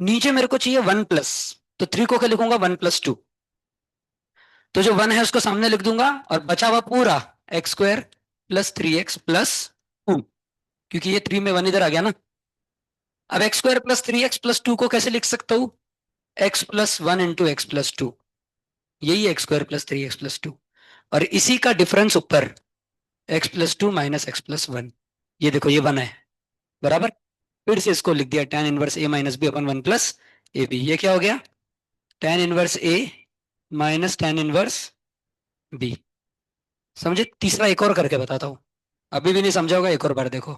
नीचे मेरे को चाहिए 1+, तो 3 को क्या लिखूंगा, 1+2। तो जो 1 है उसको सामने लिख दूंगा, और बचा हुआ पूरा x² प्लस 3x+2, क्योंकि ये 3 में 1 इधर आ गया ना। अब x² प्लस 3x+2 को कैसे लिख सकता हूं, x+1 इंटू x+2, यही है x² प्लस 3x+2। और इसी का डिफरेंस ऊपर x+2 माइनस x+1, ये देखो ये 1 है, बराबर। फिर से इसको लिख दिया tan inverse a minus B upon 1+ab, ये क्या हो गया, tan inverse a minus tan inverse b। समझे? तीसरा एक और करके बताता हूं, अभी भी नहीं समझा होगा, एक और बार देखो।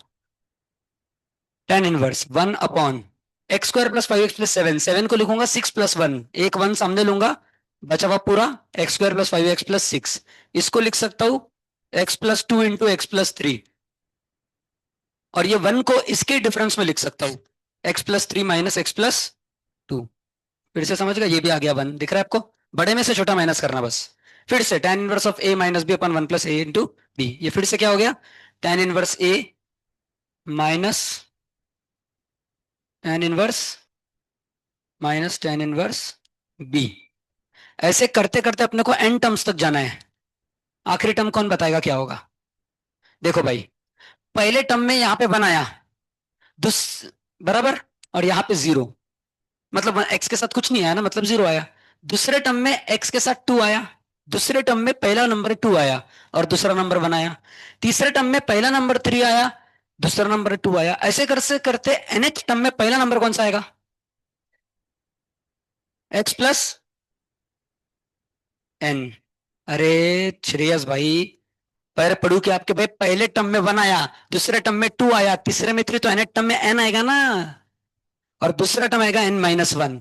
tan inverse 1 upon x² plus 5x+7, 7 को लिखूंगा 6+1, एक 1 सामने लूंगा, बचा हुआ पूरा x² प्लस 5x+6, इसको लिख सकता हूं x+2 इंटू x+3, और ये 1 को इसके डिफरेंस में लिख सकता हूं x+3 माइनस x+2। फिर से समझ गए, ये भी आ गया 1, दिख रहा है आपको? बड़े में से छोटा माइनस करना बस। फिर से tan inverse of a minus B upon 1+a into B, ये फिर से क्या हो गया, tan inverse a minus tan inverse minus tan inverse B. ऐसे करते करते अपने को n टर्म्स तक जाना है, आखिरी टर्म कौन बताएगा क्या होगा? देखो भाई, पहले टर्म में यहां पे 1 आया, दुस बराबर, और यहां पे 0, मतलब x के साथ कुछ नहीं आया ना, मतलब 0 आया। दूसरे टर्म में x के साथ 2 आया, दूसरे टर्म में पहला नंबर 2 आया और दूसरा नंबर 1 आया। तीसरे टर्म में पहला नंबर 3 आया, दूसरा नंबर 2 आया। ऐसे करते करते nth टर्म में पहला नंबर कौन सा आएगा, x प्लस n। अरे श्रेयस भाई, पैर पढ़ू कि आपके भाई, पहले टर्म में 1 आया, दूसरे टर्म में 2 आया, तीसरे में 3, तो nth टर्म में n आएगा ना, और दूसरा टर्म आएगा n-1।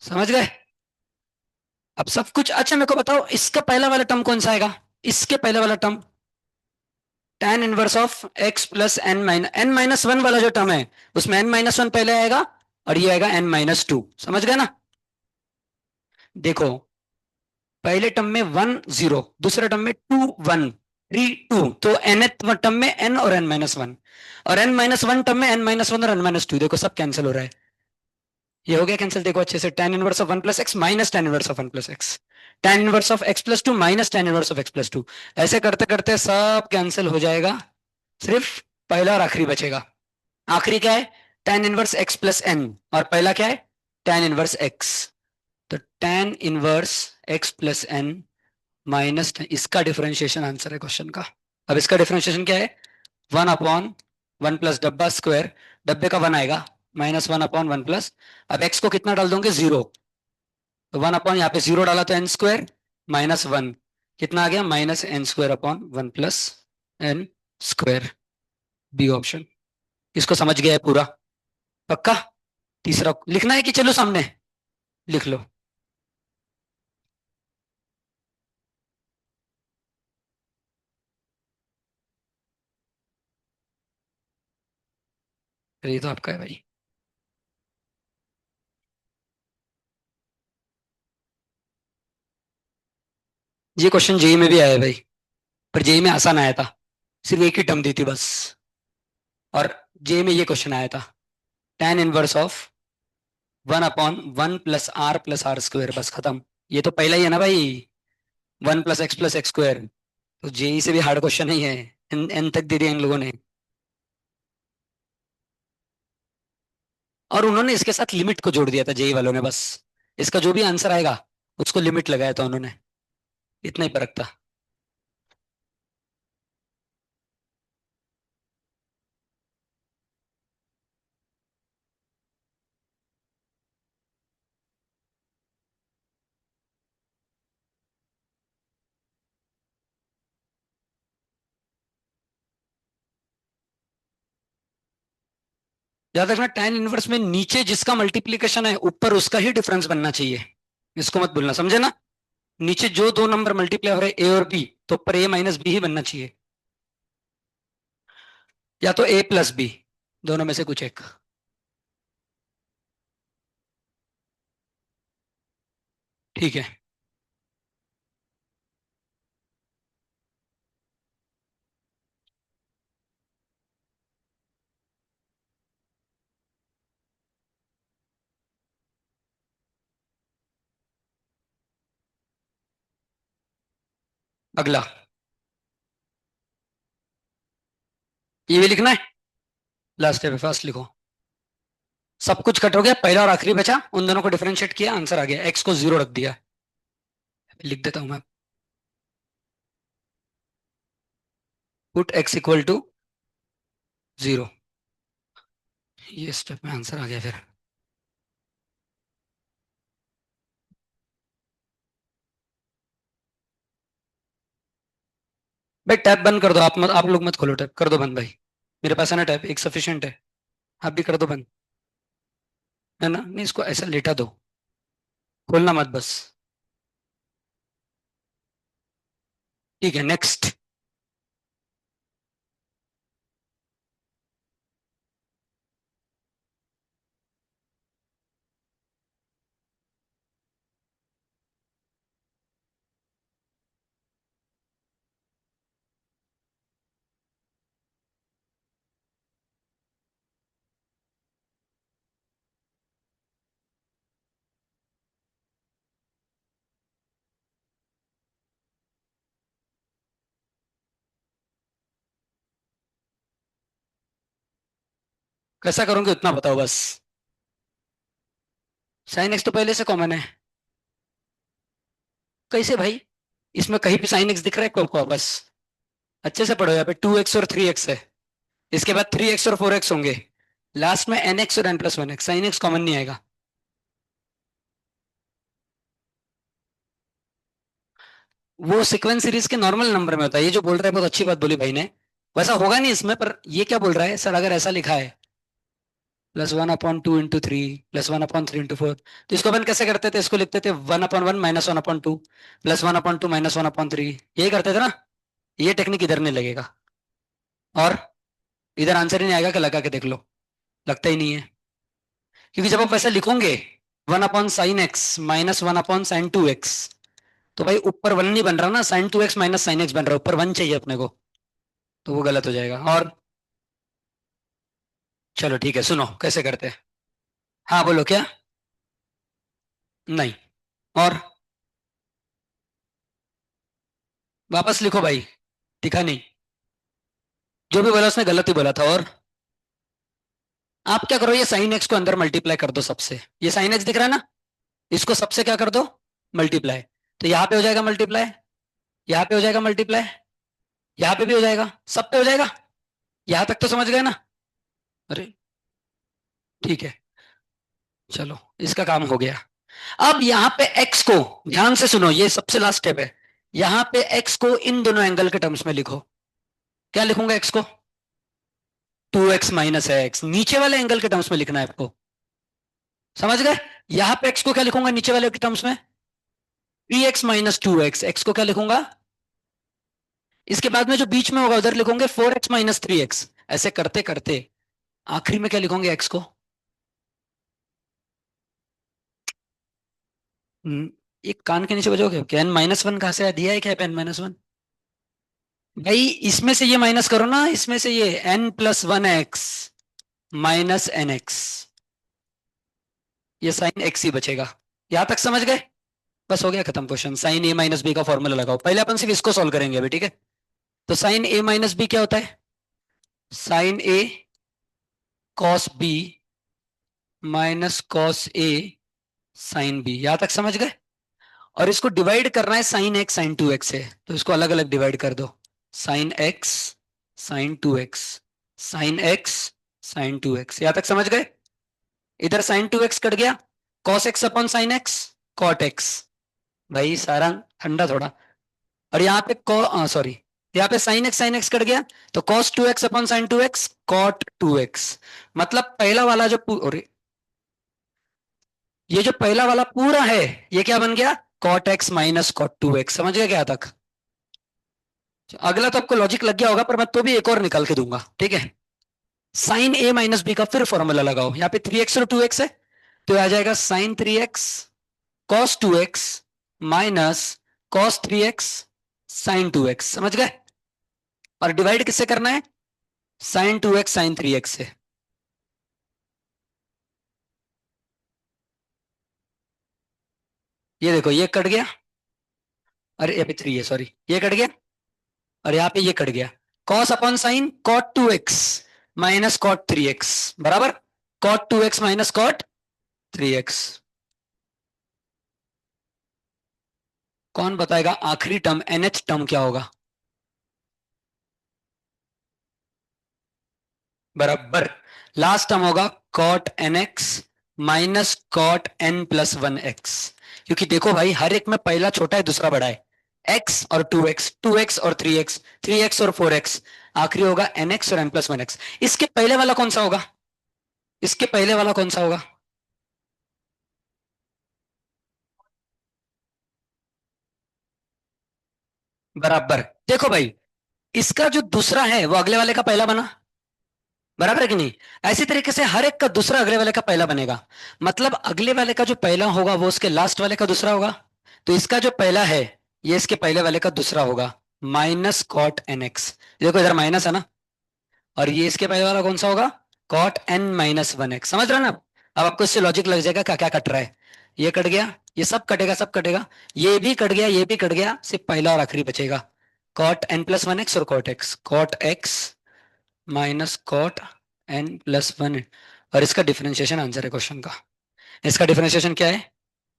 समझ गए? अब सब कुछ अच्छा मेरे को बताओ, इसका पहला वाला टर्म कौन सा आएगा, इसके पहले वाला term tan inverse of x plus n-1 वाला जो टर्म है, उसमें n-1 पहले आएगा, और ये आएगा n-2। समझ गए ना? देखो, पहले टर्म में 1 0, दूसरे टर्म में 2 1 3 2, तो nth टर्म में n और n-1, और n-1 टर्म में n-1 और n-2, देखो सब कैंसिल हो रहा है, ये हो गया कैंसिल। देखो अच्छे से, tan inverse of 1+x minus tan inverse of 1+x, tan inverse of x+2 minus tan inverse of x+2। ऐसे करते करते सब कैंसिल हो जाएगा, सिर्फ पहला और आखिरी बचेगा। आखिरी क्या है, tan inverse x plus N, और पहला क्या है, tan इनवर्स x। तो tan inverse x plus N minus, इसका डिफरेंशिएशन आंसर है क्वेश्चन का। अब इसका डिफरेंशिएशन क्या है, 1/1 प्लस डब्बा स्क्वायर, डब्बे का 1 आएगा, -1/1 प्लस, अब x को कितना डाल दोगे, 0, तो 1 अपॉन यहाँ पे 0 डाला तो n² -1, कितना आ गया, -n² बी ऑप्शन। इसको समझ गया है पूरा? पक्का? तीसरा लिखना है कि चलो सामने लिख लो? ये तो आपका है भाई। ये क्वेश्चन जेई में भी आया है भाई, पर जेई में आसान आया था, सिर्फ एक ही टर्म दी थी बस। और जेई में ये क्वेश्चन आया था, tan inverse of 1/1 plus r बस खत्म। ये तो पहला ही है ना भाई, 1 + x+x², तो जेई से भी हार्ड क्वेश्चन ही है, एन तक दे दिया इन लोगों ने। और उन्होंने इसके साथ लिमिट को जोड़ दिया था जेई वालों ने, बस इसका जो भी आंसर आएगा उसको लिमिट लगाया था उन्होंने, इतना ही फर्क था। याद रखना, tan इनवर्स में नीचे जिसका मल्टीप्लीकेशन है ऊपर उसका ही डिफरेंस बनना चाहिए, इसको मत भूलना, समझे ना? नीचे जो दो नंबर मल्टीप्लाई हो रहे हैं, ए और बी, तो ऊपर ए माइनस बी ही बनना चाहिए, या तो ए प्लस बी, दोनों में से कुछ एक। ठीक है। अगला ये भी लिखना है, लास्ट स्टेप है, फास्ट लिखो। सब कुछ कट हो गया, पहला और आखिरी बचा, उन दोनों को डिफरेंशिएट किया, आंसर आ गया, एक्स को जीरो रख दिया। लिख देता हूं मैं, put X equal to zero. ये स्टेप में आंसर आ गया फिर। भाई टैब बंद कर दो, आप मत, आप लोग मत खोलो, टैब कर दो बंद भाई। मेरे पास है ना टैब, एक सफिशियंट है। आप भी कर दो बंद, है ना, नहीं इसको ऐसा लेटा दो, खोलना मत बस। ठीक है, नेक्स्ट। कैसा करूंगी उतना बताओ बस। साइन एक्स तो पहले से कॉमन है। कैसे भाई, इसमें कहीं भी साइन एक्स दिख रहा है को बस। अच्छे से पढ़ो, यहाँ पे 2x और 3x है, इसके बाद 3x और 4x होंगे, लास्ट में nx और n+1x, साइन एक्स कॉमन नहीं आएगा। वो सीक्वेंस सीरीज के नॉर्मल नंबर में होता है, ये जो बोल रहा है बहुत अच्छी बात बोली भाई ने। वैसा होगा नहीं इसमें, पर ये क्या बोल रहा है सर, अगर ऐसा लिखा है +1/2 × 3 +1/3 × 4, तो इसको अपन कैसे करते थे, इसको लिखते थे 1/1 -1/2 +1/2 -1/3, यही करते थे ना। ये टेक्निक इधर नहीं लगेगा, और इधर आंसर ही नहीं आएगा कि लगा के देख लो, लगता ही नहीं है। क्योंकि जब आप वैसे लिखोगे 1/sin x -1/sin2x, तो भाई ऊपर वन नहीं बन रहा ना, sin2x -sin x बन रहा है, ऊपर वन चाहिए अपने को, तो वो गलत हो जाएगा। और चलो ठीक है, सुनो कैसे करते हैं। हाँ बोलो क्या। नहीं, और वापस लिखो भाई, दिखा नहीं, जो भी बोला उसने गलत ही बोला था। और आप क्या करो, ये साइन एक्स को अंदर मल्टीप्लाई कर दो सबसे, ये साइन एक्स दिख रहा है ना, इसको सबसे क्या कर दो, मल्टीप्लाई। तो यहाँ पे हो जाएगा मल्टीप्लाई, यहाँ पे हो जाएगा मल्टीप्लाई, यहाँ पे भी हो जाएगा, सब पे हो जाएगा। यहाँ तक तो समझ गए ना। अरे ठीक है, चलो इसका काम हो गया। अब यहाँ पे x को, ध्यान से सुनो, ये सबसे लास्ट स्टेप है। यहाँ पे x को इन दोनों एंगल के टर्म्स में लिखो। क्या लिखूंगा x को, 2x - x, नीचे वाले एंगल के टर्म्स में लिखना है आपको, समझ गए। यहाँ पे x को क्या लिखूंगा नीचे वाले के टर्म्स में, 3x - 2x, x को क्या लिखूंगा, इसके बाद में जो बीच में होगा उधर लिखोगे 4x - 3x, ऐसे करते करते आखिरी में क्या लिखोगे x को। एक कान के नीचे बजाओगे क्या, n-1 कहां से दिया है क्या, n-1 भाई, इसमें से ये माइनस करो ना, इसमें से ये n+1x -nx, ये साइन x ही बचेगा। यहां तक समझ गए, बस हो गया खत्म क्वेश्चन। साइन a - b का फॉर्मूला लगाओ, पहले अपन सिर्फ इसको सॉल्व करेंगे अभी, ठीक है। तो साइन a - b क्या होता है, sine a cos b -cos a sine b, यहां तक समझ गए। और इसको डिवाइड करना है साइन x sin 2x से, तो इसको अलग अलग डिवाइड कर दो, sine x sin 2x, sine x sin 2x, यहां तक समझ गए। इधर sin 2x कट गया, cos x/sin x, cot x, भाई सारा ठंडा थोड़ा। और यहाँ पे सॉरी, यहाँ पे sin x कट गया, तो cos 2x/sin 2x, cot 2x। मतलब पहला वाला जो अरे, ये जो पहला वाला पूरा है, ये क्या बन गया, cot x -cot 2x, समझ गया क्या तक। अगला तो आपको लॉजिक लग गया होगा, पर मैं तो भी एक और निकाल के दूंगा, ठीक है। साइन a - b का फिर फॉर्मूला लगाओ, यहाँ पे 3x और 2x है, तो आ जाएगा sin 3x cos 2x -cos 3x sin 2x, समझ गए। और डिवाइड किससे करना है, sin 2x sin 3x से। ये देखो ये कट गया, अरे यहाँ पे 3 है, सॉरी, ये कट गया और यहाँ पे ये कट गया। Cos upon sine cot 2x minus cot 3x बराबर cot 2x minus cot 3x। कौन बताएगा आखिरी टर्म nth टर्म क्या होगा? बराबर लास्ट टर्म होगा cot nx minus cot n plus 1x। क्योंकि देखो भाई, हर एक में पहला छोटा है दूसरा बड़ा है। x और 2x, 2x और 3x, 3x और 4x, आखिरी होगा nx और n प्लस 1x। इसके पहले वाला कौन सा होगा? इसके पहले वाला कौन सा होगा? बराबर। देखो भाई, इसका जो दूसरा है वो अगले वाले का पहला बना, बराबर है कि नहीं? ऐसी तरीके से हर एक का दूसरा अगले वाले का पहला बनेगा। मतलब अगले वाले का जो पहला होगा वो उसके लास्ट वाले का दूसरा होगा। तो इसका जो पहला है ये इसके पहले वाले का दूसरा होगा, माइनस कॉट एन एक्स। देखो इधर माइनस है ना, और ये इसके पहले वाला कौन सा होगा? Cot N minus 1x। समझ रहे हो ना? अब आपको इससे लॉजिक लग जाएगा क्या क्या कट रहा है। ये कट गया, ये सब कटेगा, सब कटेगा, ये भी कट गया, ये भी कट गया, सिर्फ पहला और आखिरी बचेगा, कॉट एन प्लस 1x और cot X minus cot N plus 1। और इसका डिफरेंशिएशन आंसर है क्वेश्चन का। इसका डिफरेंशिएशन क्या है?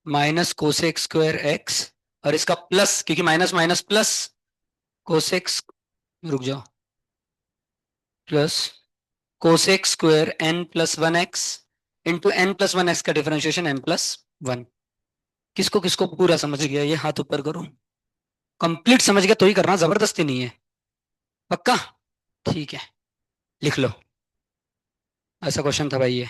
माइनस कोसेक स्क्वायर एक्स, और इसका प्लस, क्योंकि माइनस माइनस प्लस, कोसेक, रुक जाओ, plus cosec square N plus 1x into N plus 1x का डिफरेंशिएशन एन प्लस 1। किसको किसको पूरा समझ गया ये हाथ ऊपर करो। कंप्लीट समझ गया तो ही करना, जबरदस्ती नहीं है। पक्का? ठीक है, लिख लो। ऐसा क्वेश्चन था भाई ये।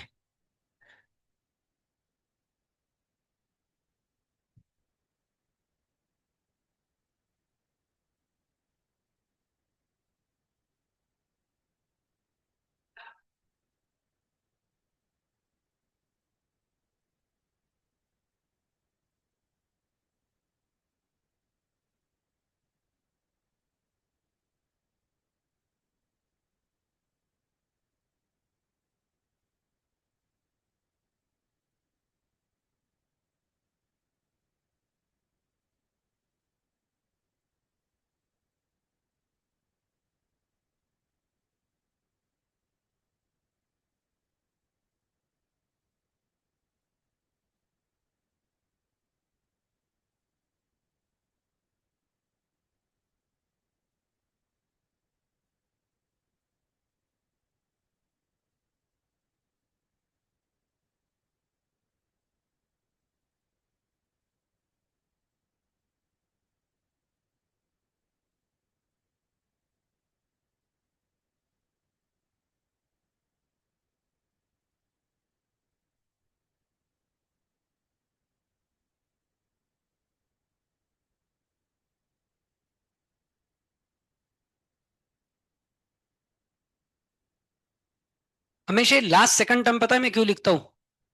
हमेशा लास्ट सेकंड टर्म पता है मैं क्यों लिखता हूँ?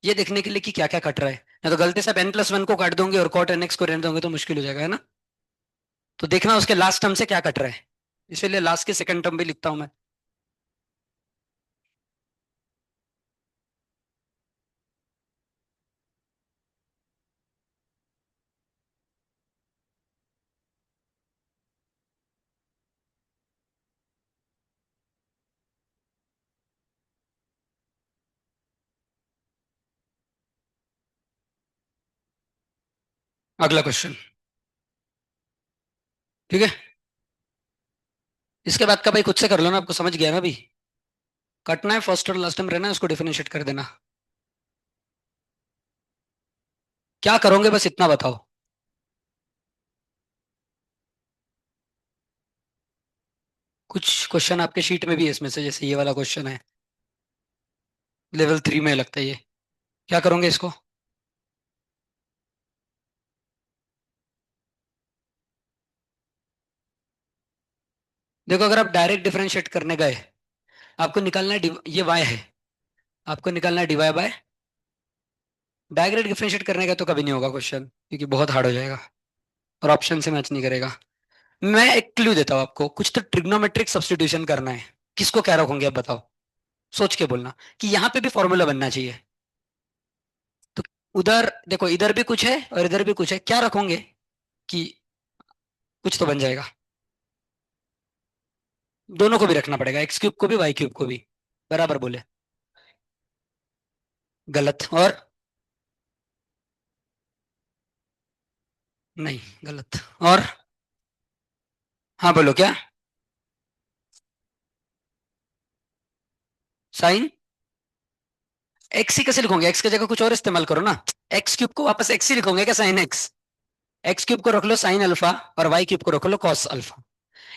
ये देखने के लिए कि क्या क्या कट रहा है। या तो गलती से एन प्लस 1 को काट दोगे और कॉट एन एक्स को रहने दोगे तो मुश्किल हो जाएगा, है ना? तो देखना उसके लास्ट टर्म से क्या कट रहा है, इसीलिए लास्ट के सेकंड टर्म भी लिखता हूं मैं। अगला क्वेश्चन। ठीक है, इसके बाद का भाई खुद से कर लो ना, आपको समझ गया ना अभी? कटना है, फर्स्ट और लास्ट टर्म रहना है, उसको डिफरेंशिएट कर देना। क्या करोगे बस इतना बताओ। कुछ क्वेश्चन आपके शीट में भी है इसमें से, जैसे ये वाला क्वेश्चन है, लेवल 3 में लगता है ये। क्या करोगे इसको? देखो अगर आप डायरेक्ट डिफरेंशिएट करने गए, आपको निकालना है ये y है, आपको निकालना है डीवाई बाय। डायरेक्ट डिफरेंशिएट करने गए तो कभी नहीं होगा क्वेश्चन, क्योंकि बहुत हार्ड हो जाएगा और ऑप्शन से मैच नहीं करेगा। मैं एक क्लू देता हूँ आपको, कुछ तो ट्रिग्नोमेट्रिक सब्स्टिट्यूशन करना है। किसको क्या रखोगे आप बताओ, सोच के बोलना कि यहाँ पे भी फॉर्मूला बनना चाहिए। तो उधर देखो, इधर भी कुछ है और इधर भी कुछ है, क्या रखोगे कि कुछ तो बन जाएगा। दोनों को भी रखना पड़ेगा, एक्स क्यूब को भी वाई क्यूब को भी। बराबर बोले। गलत। और? नहीं, गलत। और? हाँ बोलो क्या। साइन एक्स ही कैसे लिखोगे, एक्स की जगह कुछ और इस्तेमाल करो ना। एक्स क्यूब को वापस एक्स ही लिखोगे क्या, साइन एक्स? एक्स क्यूब को रख लो साइन अल्फा, और वाई क्यूब को रख लो कॉस अल्फा।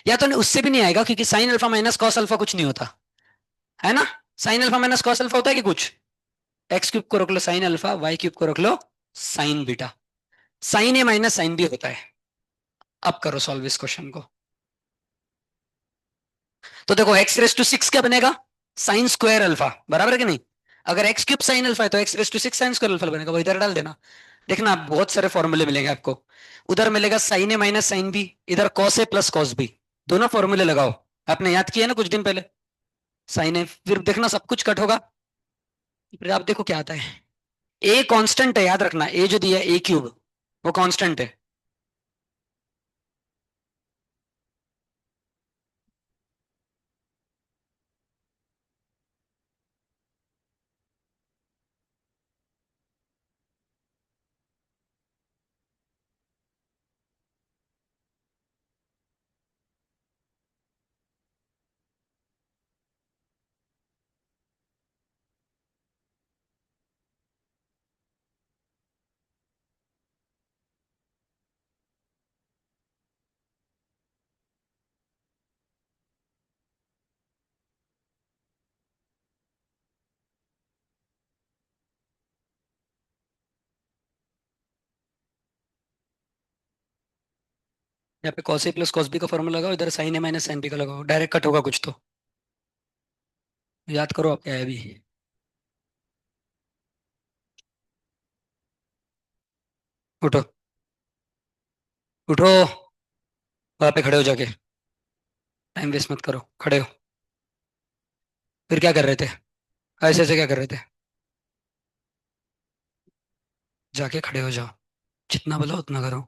या तो नहीं, उससे भी नहीं आएगा, क्योंकि sign alpha minus cos alpha कुछ नहीं होता, है ना। Sign alpha minus cos alpha होता है कि कुछ। एक्स क्यूब को रख लो साइन अल्फा, वाई क्यूब को रख लो साइन बीटा। साइन ए माइनस साइन बी होता है। अब करो सॉल्व इस क्वेश्चन को। तो देखो एक्स रेस टू सिक्स क्या बनेगा, साइन स्क्वायर अल्फा, बराबर है कि नहीं। अगर एक्स क्यूब साइन अल्फा है तो X raise to six sine square alpha बनेगा, वो इधर डाल देना। देखना बहुत सारे फॉर्मूले मिलेंगे आपको। उधर मिलेगा साइन ए माइनस साइन बी, इधर cos A plus cos B. दोनों फॉर्मूले लगाओ, आपने याद किया ना कुछ दिन पहले। साइन ए, फिर देखना सब कुछ कट होगा। फिर आप देखो क्या आता है। ए कांस्टेंट है, याद रखना, ए जो दिया है ए क्यूब, वो कांस्टेंट है। यहाँ पे cos a plus cos b का फॉर्मूला लगाओ, इधर sin a minus sin b का लगाओ, डायरेक्ट कट होगा कुछ तो। याद करो आप क्या है अभी। उठो, उठो, वहां पे खड़े हो जाके, टाइम वेस्ट मत करो, खड़े हो। फिर क्या कर रहे थे, ऐसे ऐसे क्या कर रहे थे। जाके खड़े हो जाओ, जितना बोला उतना करो।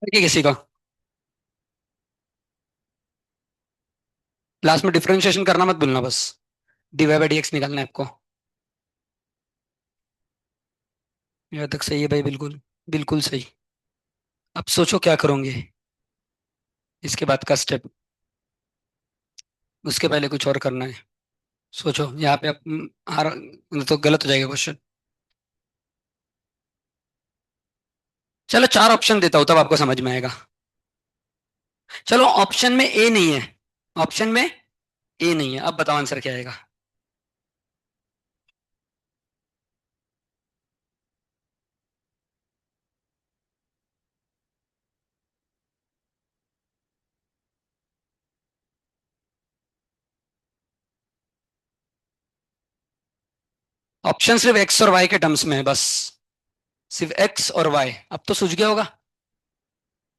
करके किसी का, लास्ट में डिफरेंशिएशन करना मत भूलना बस। डीवाई बाई डी एक्स निकालना है आपको। यहाँ तक सही है भाई, बिल्कुल बिल्कुल सही। अब सोचो क्या करोगे इसके बाद का स्टेप। उसके पहले कुछ और करना है। सोचो यहाँ पे आप हार, तो गलत हो जाएगा क्वेश्चन। चलो चार ऑप्शन देता हूँ तब आपको समझ में आएगा। चलो ऑप्शन में ए नहीं है, ऑप्शन में ए नहीं है, अब बताओ आंसर क्या आएगा। ऑप्शन सिर्फ एक्स और वाई के टर्म्स में है बस, सिर्फ एक्स और वाई। अब तो सूझ गया होगा,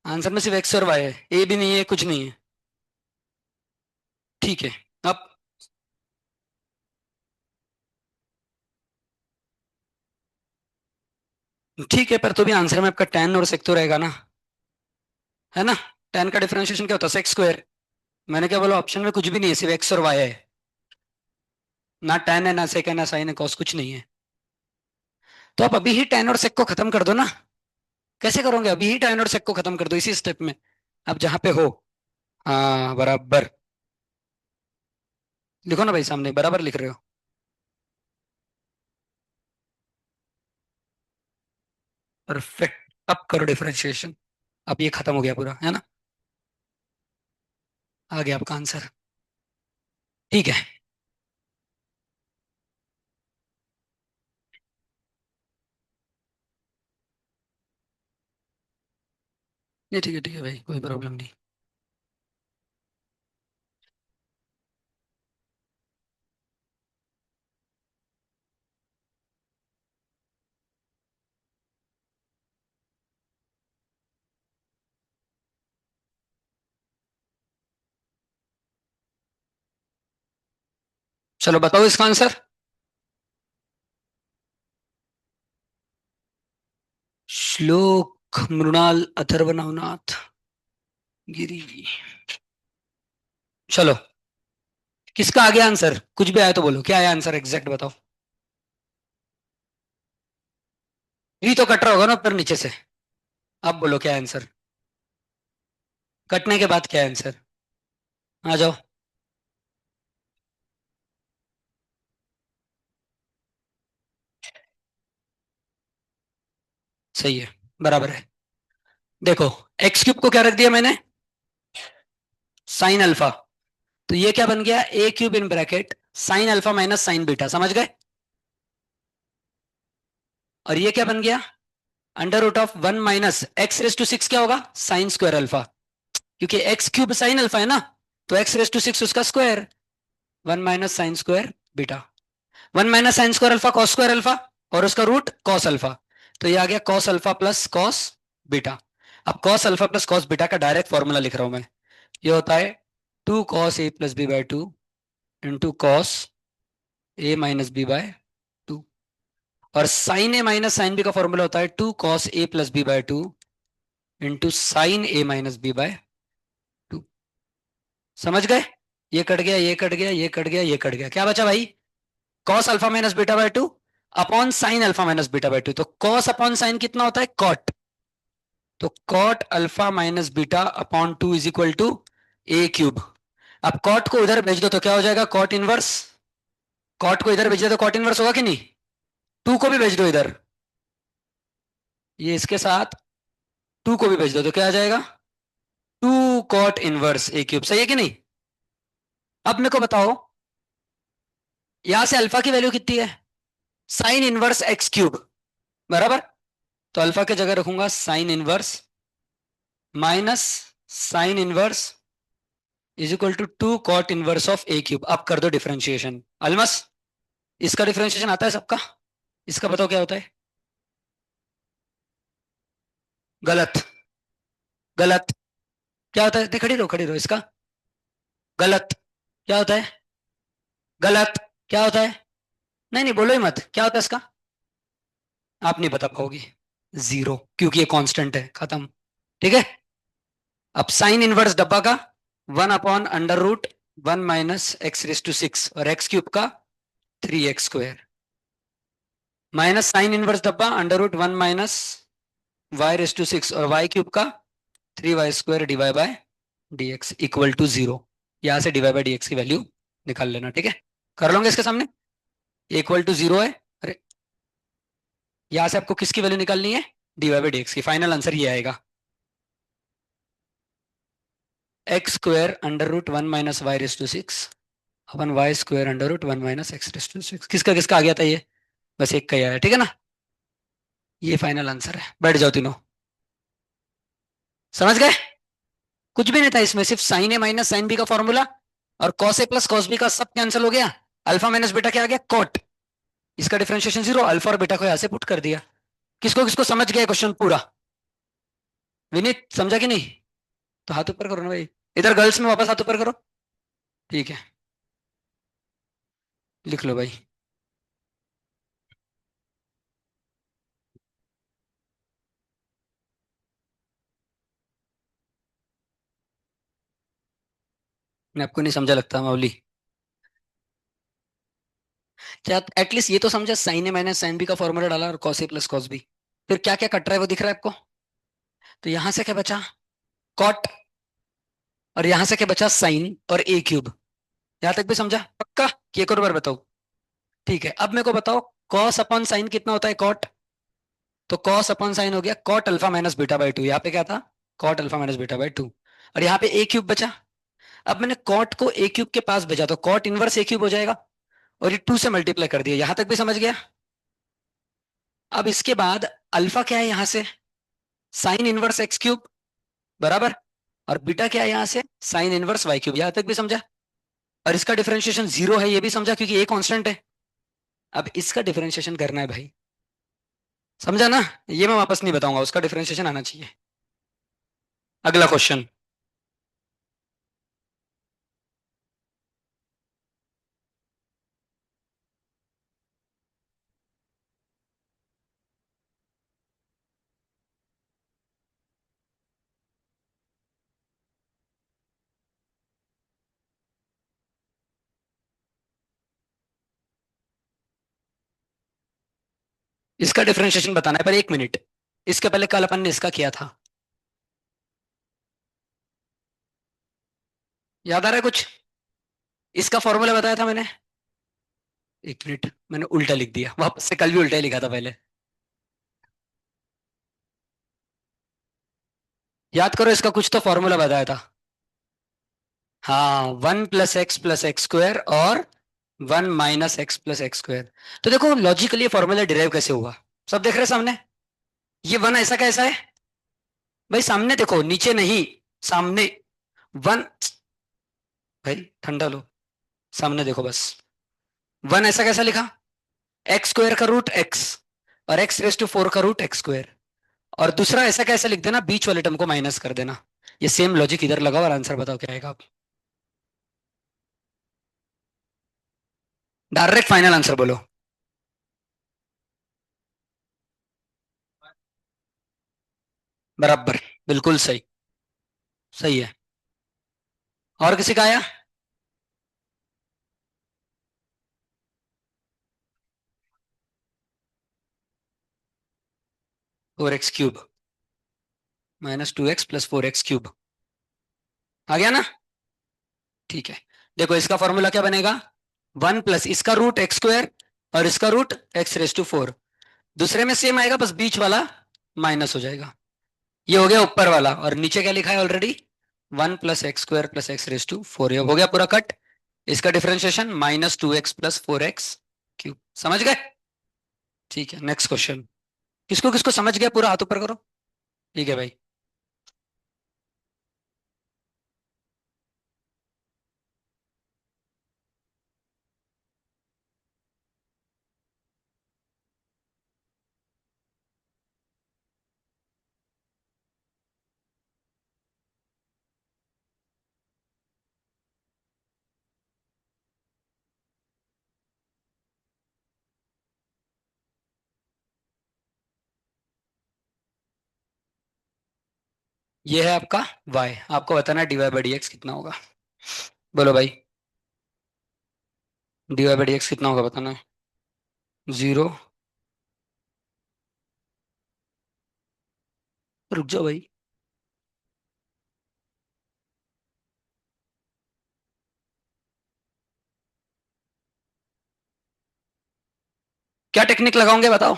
आंसर में सिर्फ एक्स और वाई है, ए भी नहीं है कुछ नहीं है। ठीक है। अब ठीक है, पर तो भी आंसर में आपका टेन और सेक तो रहेगा ना, है ना। टेन का डिफरेंशिएशन क्या होता है, सेक स्क्वायर। मैंने क्या बोला, ऑप्शन में कुछ भी नहीं है, सिर्फ एक्स और वाई है। ना टेन है, ना सेक है, ना साइन है, कॉस कुछ नहीं है। तो आप अभी ही टेन और सेक को खत्म कर दो ना। कैसे करोगे, अभी ही टेन और सेक को खत्म कर दो इसी स्टेप में, आप जहां पे हो। हाँ बराबर। लिखो ना भाई, सामने बराबर लिख रहे हो। परफेक्ट। अब करो डिफरेंशिएशन। अब ये खत्म हो गया पूरा, है ना। आ गया आपका आंसर। ठीक है। ये ठीक है भाई, कोई प्रॉब्लम नहीं। चलो बताओ इसका आंसर। श्लोक, मृणाल, अथर्व, नवनाथ, गिरी। चलो, किसका आ गया आंसर? कुछ भी आया तो बोलो, क्या आया आंसर एग्जैक्ट बताओ। ये तो कट रहा होगा ना ऊपर नीचे से। अब बोलो क्या आंसर। कटने के बाद क्या आंसर? आ जाओ। सही है, बराबर है। देखो, एक्स क्यूब को क्या रख दिया मैंने? Sine alpha. तो ये क्या बन गया? A cube in bracket sine alpha minus sine beta, समझ गए। और ये क्या बन गया? अंडर रूट ऑफ 1 - x⁻⁶ क्या होगा? Sine square alpha. क्योंकि एक्स क्यूब साइन अल्फा है ना, तो x⁻⁶ उसका square. 1 - sine square beta. 1 - sine square alpha cos square alpha, और उसका रूट कॉस अल्फा। तो ये आ गया cos alpha plus cos beta. अब cos alpha plus cos beta का डायरेक्ट फॉर्मूला लिख रहा हूं मैं। ये होता है 2 cos a + b/2 into cos a - b/2। और साइन ए माइनस साइन बी का फॉर्मूला होता है 2 cos a + b/2 into sine a - b/2। समझ गए? ये कट गया, ये कट गया, ये कट गया, ये कट गया, क्या बचा भाई? Cos alpha minus beta by two upon sine alpha minus beta by two. तो कॉस अपॉन साइन कितना होता है? कॉट। तो cot alpha minus beta upon 2 is equal to A cube. अब कॉट को उधर भेज दो तो क्या हो जाएगा? Cot inverse. कॉट को इधर भेज दो तो कॉट इनवर्स होगा कि नहीं? 2 को भी भेज दो इधर, ये इसके साथ 2 को भी भेज दो तो क्या आ जाएगा? 2 कॉट इनवर्स ए क्यूब। सही है कि नहीं? अब मेरे को बताओ, यहां से अल्फा की वैल्यू कितनी है? साइन इनवर्स एक्स क्यूब, बराबर। तो अल्फा की जगह रखूंगा sine inverse minus sine inverse is equal to 2 cot inverse of A cube. अब कर दो डिफरेंशिएशन अलमस। इसका डिफरेंशिएशन आता है सबका? इसका बताओ क्या होता है? गलत। गलत। क्या होता है? खड़ी रहो, खड़ी रहो। इसका गलत। क्या होता है? गलत। क्या होता है? नहीं नहीं, बोलो ही मत, क्या होता है इसका? आप नहीं बता पाओगी। जीरो, क्योंकि ये कांस्टेंट है, खत्म। ठीक है। अब साइन इनवर्स डब्बा का 1/√1 - x⁻⁶ और एक्स क्यूब का 3x² माइनस साइन इनवर्स डब्बा √1 - y⁻⁶ और वाई क्यूब का 3y² divide by dx equal to 0। यहां से डिवाइड बाय dx की वैल्यू निकाल लेना, ठीक है। कर लोगे इसके सामने? इक्वल टू 0 है। अरे, यहां से आपको किसकी वैल्यू निकालनी है? डिवाइड बाय dx की। फाइनल आंसर ये आएगा x² √1 - y⁻⁶ अपन y² √1 - x⁻⁶। किसका किसका आ गया था ये? बस एक का ही आया, ठीक है ना। ये फाइनल आंसर है, बैठ जाओ तीनों। समझ गए? कुछ भी नहीं था इसमें, सिर्फ साइन ए माइनस साइन बी का फॉर्मूला और cos A plus cos B का सब कैंसिल हो गया। अल्फा माइनस बीटा क्या आ गया? कॉट। इसका डिफरेंशिएशन 0, अल्फा और बीटा को यहां से पुट कर दिया। किसको किसको समझ गया क्वेश्चन पूरा? विनीत समझा कि नहीं? तो हाथ ऊपर करो ना भाई। इधर गर्ल्स में वापस हाथ ऊपर करो। ठीक है, लिख लो भाई। मैं आपको नहीं समझा लगता माऊली। क्या एटलीस्ट ये तो समझा, साइन ए माइनस साइन बी का फॉर्मूला डाला और cos A plus cos B. फिर क्या क्या कट रहा है वो दिख रहा है आपको? तो यहां से क्या बचा? कॉट। और यहां से क्या बचा, साइन और ए क्यूब। यहां तक भी समझा पक्का कि एक और बार बताओ? ठीक है, अब मेरे को बताओ कॉस अपॉन साइन कितना होता है, कॉट। तो कॉस अपॉन साइन हो गया cot alpha minus beta by two. यहाँ पे क्या था, cot alpha minus beta by two. और यहाँ पे ए क्यूब बचा। अब मैंने कॉट को ए क्यूब के पास भेजा तो कॉट इनवर्स ए क्यूब हो जाएगा, और ये टू से मल्टीप्लाई कर दिया। यहां तक भी समझ गया? अब इसके बाद अल्फा क्या है यहां से, साइन इनवर्स एक्स क्यूब बराबर, और बीटा क्या है यहां से, साइन इनवर्स वाई क्यूब। यहां तक भी समझा? और इसका डिफरेंशिएशन जीरो है, ये भी समझा क्योंकि ए कांस्टेंट है। अब इसका डिफरेंशिएशन करना है भाई, समझा ना? ये मैं वापस नहीं बताऊंगा, उसका डिफरेंशिएशन आना चाहिए। अगला क्वेश्चन। इसका डिफरेंशिएशन बताना है, पर एक मिनट, इसके पहले कल अपन ने इसका किया था, याद आ रहा है कुछ? इसका फॉर्मूला बताया था मैंने। एक मिनट, मैंने उल्टा लिख दिया वापस से, कल भी उल्टा ही लिखा था पहले। याद करो, इसका कुछ तो फॉर्मूला बताया था। हाँ, 1 + x + x² और 1 - x + x²। तो देखो लॉजिकली फॉर्मूला डिराइव कैसे हुआ, सब देख रहे हैं सामने। ये वन ऐसा कैसा है भाई, सामने देखो, नीचे नहीं, सामने। वन, भाई ठंडा लो, सामने देखो बस। वन ऐसा कैसा लिखा, x² का रूट x, और x⁴ का रूट x²। और दूसरा ऐसा कैसे लिख देना, बीच वाले टर्म को माइनस कर देना। ये सेम लॉजिक इधर लगाओ और आंसर बताओ क्या आएगा आप। डायरेक्ट फाइनल आंसर बोलो। बराबर, बिल्कुल सही। सही है। और किसी का आया? 4x³ -2x + 4x³ आ गया ना? ठीक है, देखो इसका फॉर्मूला क्या बनेगा, 1 + इसका रूट x², और इसका रूट x⁴। दूसरे में सेम आएगा, बस बीच वाला माइनस हो जाएगा। ये हो गया ऊपर वाला, और नीचे क्या लिखा है ऑलरेडी, 1 + x² + x⁴। ये हो गया पूरा कट। इसका डिफरेंशिएशन -2x + 4x³। समझ गए? ठीक है, नेक्स्ट क्वेश्चन। किसको किसको समझ गया पूरा, हाथ ऊपर करो। ठीक है भाई। ये है आपका y, आपको बताना है dy/dx कितना होगा। बोलो भाई, dy/dx कितना होगा बताना है। 0। रुक जाओ भाई। क्या टेक्निक लगाओगे बताओ?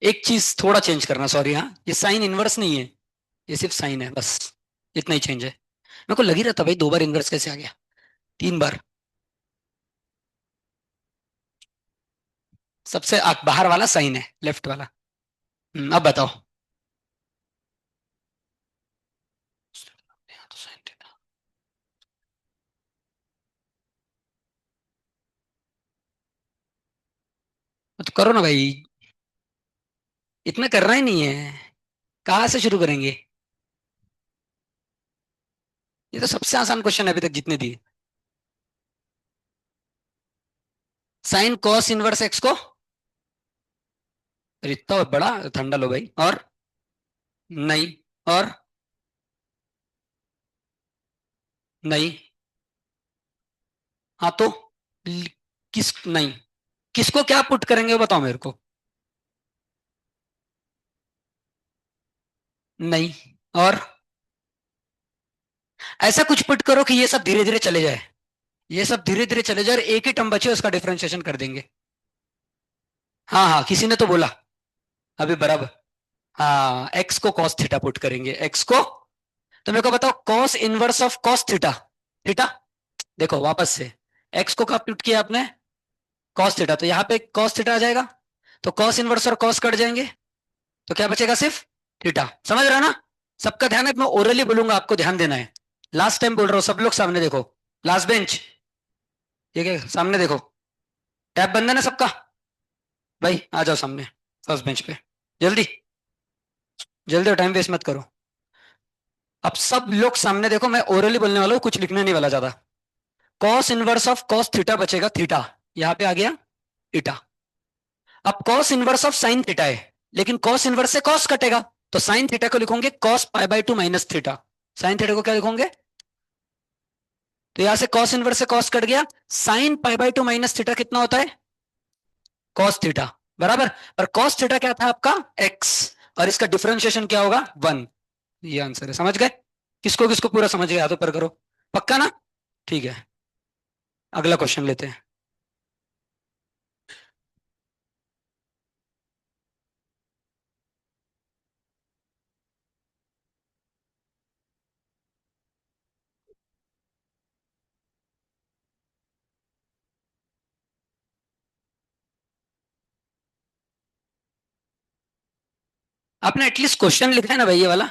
एक चीज थोड़ा चेंज करना, सॉरी, हाँ, ये साइन इनवर्स नहीं है, ये सिर्फ साइन है बस, इतना ही चेंज है। मेरे को लग ही रहा था भाई, 2 बार इनवर्स कैसे आ गया, 3 बार। सबसे बाहर वाला साइन है, लेफ्ट वाला। अब बताओ। यहाँ तो sin थीटा। तो करो ना भाई, इतना करना ही नहीं है, कहाँ से शुरू करेंगे? ये तो सबसे आसान क्वेश्चन है अभी तक जितने दिए। साइन कॉस इनवर्स एक्स को, अरे इतना बड़ा, ठंडा लो भाई। और नहीं, और नहीं, हाँ तो किस नहीं, किसको क्या पुट करेंगे वो बताओ मेरे को। नहीं। और ऐसा कुछ पुट करो कि ये सब धीरे धीरे चले जाए। ये सब धीरे धीरे चले जाए और एक ही टर्म बचे उसका डिफरेंशिएशन कर देंगे। हाँ हाँ, किसी ने तो बोला अभी बराबर। हाँ, एक्स को कॉस थीटा पुट करेंगे, एक्स को। तो मेरे को बताओ cos inverse of cos theta. Theta. देखो वापस से, एक्स को कब पुट किया आपने? कॉस थीटा, तो यहाँ पे कॉस थीटा आ जाएगा। तो कॉस इनवर्स और कॉस कट जाएंगे। तो क्या बचेगा? सिर्फ थीटा। समझ रहे हो ना? सबका ध्यान है, मैं ओरली बोलूंगा, आपको ध्यान देना है। लास्ट टाइम बोल रहा हूँ, सब लोग सामने देखो। लास्ट बेंच, ठीक है, सामने देखो। टैब बंद है ना सबका? भाई आ जाओ सामने, फर्स्ट बेंच पे। जल्दी, जल्दी, टाइम वेस्ट मत करो। अब सब लोग सामने देखो, मैं ओरली बोलने वाला हूँ, कुछ लिखने नहीं वाला ज्यादा। Cos inverse of cos theta बचेगा, थीटा। यहाँ पे आ गया थीटा। अब cos inverse of sine theta है, लेकिन कॉस इनवर्स से कॉस कटेगा। तो साइन थीटा को लिखोगे cos pi by two minus theta. Sine theta को क्या लिखोगे? तो यहां से कॉस इनवर्स से कॉस कट गया। Sine pi by two minus theta कितना होता है? Cos theta. बराबर। पर कॉस थीटा क्या था आपका? एक्स। और इसका डिफरेंशिएशन क्या होगा? वन। ये आंसर है, समझ गए? किसको किसको पूरा समझ गया, हाथों पर करो। पक्का ना? ठीक है, अगला क्वेश्चन लेते हैं। आपने एटलीस्ट क्वेश्चन लिखा है ना भाई, ये वाला।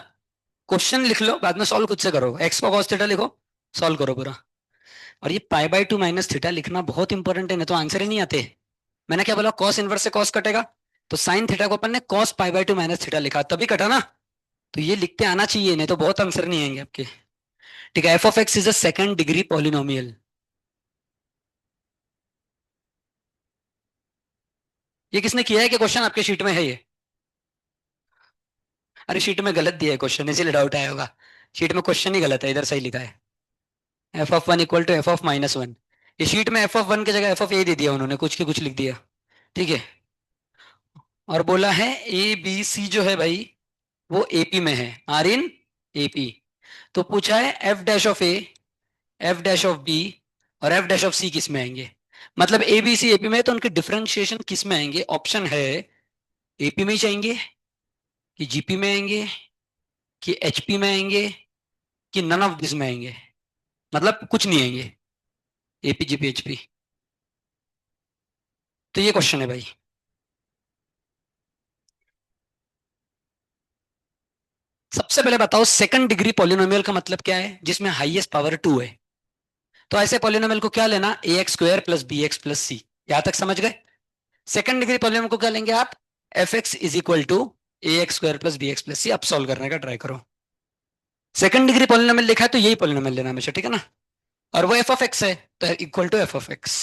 क्वेश्चन लिख लो, बाद में सॉल्व खुद से करो। एक्स को कॉस थीटा लिखो, सॉल्व करो पूरा। और ये pi by two minus theta लिखना बहुत इंपॉर्टेंट है, नहीं तो आंसर ही नहीं आते। मैंने क्या बोला? कॉस इनवर्स से कॉस कटेगा। तो साइन थीटा को अपन ने cos pi by two minus theta लिखा, तभी कटा ना। तो ये लिखते आना चाहिए, नहीं तो बहुत आंसर नहीं आएंगे आपके। ठीक है, F of x is a second degree polynomial. ये किसने किया है कि क्वेश्चन आपके शीट में है ये? अरे शीट में गलत दिया है क्वेश्चन, इसीलिए डाउट आया होगा। शीट में क्वेश्चन ही गलत है, इधर सही लिखा है। F of one equal to F of minus one. ये शीट में एफ ऑफ वन की जगह एफ ऑफ ए दे दिया उन्होंने, कुछ के कुछ लिख दिया। ठीक है। और बोला है ए बी सी जो है भाई, वो एपी में है, आर इन एपी। तो पूछा है F dash of A, F dash of B और एफ डैश ऑफ सी किस में आएंगे। मतलब ए बी सी एपी में है, तो उनके डिफरेंशिएशन किस में आएंगे? ऑप्शन है एपी में ही चाहिए, कि जीपी में आएंगे, कि एचपी में आएंगे, कि नन ऑफ दिस में आएंगे। मतलब कुछ नहीं आएंगे, एपी जीपी एचपी। तो ये क्वेश्चन है भाई। सबसे पहले बताओ सेकंड डिग्री पॉलिनोमियल का मतलब क्या है, जिसमें हाईएस्ट पावर टू है। तो ऐसे पॉलिनोमियल को क्या लेना? A X square plus B X plus C. यहां तक समझ गए? सेकंड डिग्री पॉलिनोमियल को क्या लेंगे आप? F X is equal to A X square plus B X plus C. अब सॉल्व करने का ट्राई करो। सेकंड डिग्री पॉलिनोमियल लिखा है तो यही पॉलिनोमियल लेना हमेशा, ठीक है ना? और वो एफ ऑफ एक्स है, तो equal to F of X.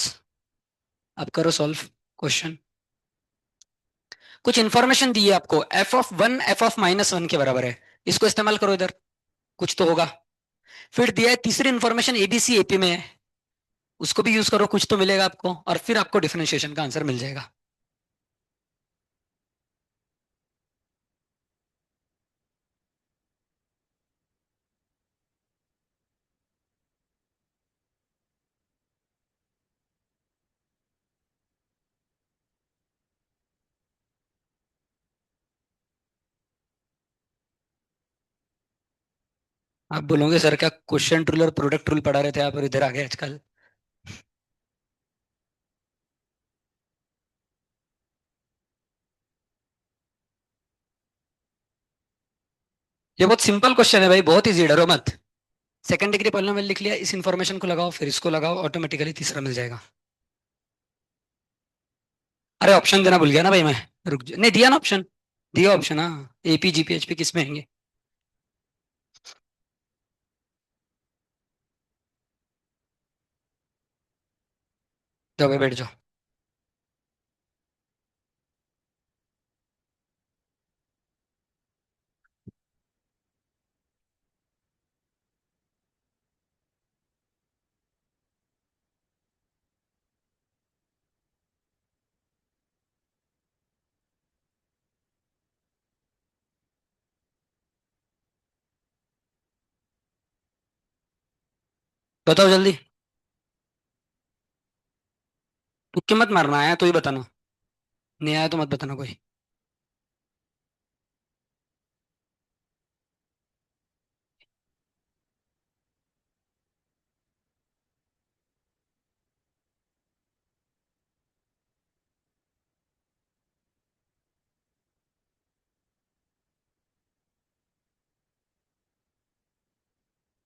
अब करो सॉल्व क्वेश्चन। कुछ इंफॉर्मेशन दी है आपको, F of one F of minus one के बराबर है। इसको इस्तेमाल करो इधर, कुछ तो होगा। फिर दिया है तीसरी इंफॉर्मेशन एबीसी एपी में है, उसको भी यूज करो, कुछ तो मिलेगा आपको, और फिर आपको डिफरेंशिएशन का आंसर मिल जाएगा। आप बोलोगे सर क्या क्वेश्चन रूल और प्रोडक्ट रूल पढ़ा रहे थे आप और इधर आ गए आजकल। ये बहुत सिंपल क्वेश्चन है भाई, बहुत इजी, डरो मत। सेकंड डिग्री पॉलिनोमियल लिख लिया, इस इंफॉर्मेशन को लगाओ, फिर इसको लगाओ, ऑटोमेटिकली तीसरा मिल जाएगा। अरे ऑप्शन देना भूल गया ना भाई मैं। नहीं दिया ना ऑप्शन। दिया ऑप्शन, हाँ। एपी जीपी एचपी किस में आएंगे? जाओ भाई बैठ जाओ। बताओ जल्दी। तुक्के मत मारना, आया तो ही बताना, नहीं आया तो मत बताना कोई।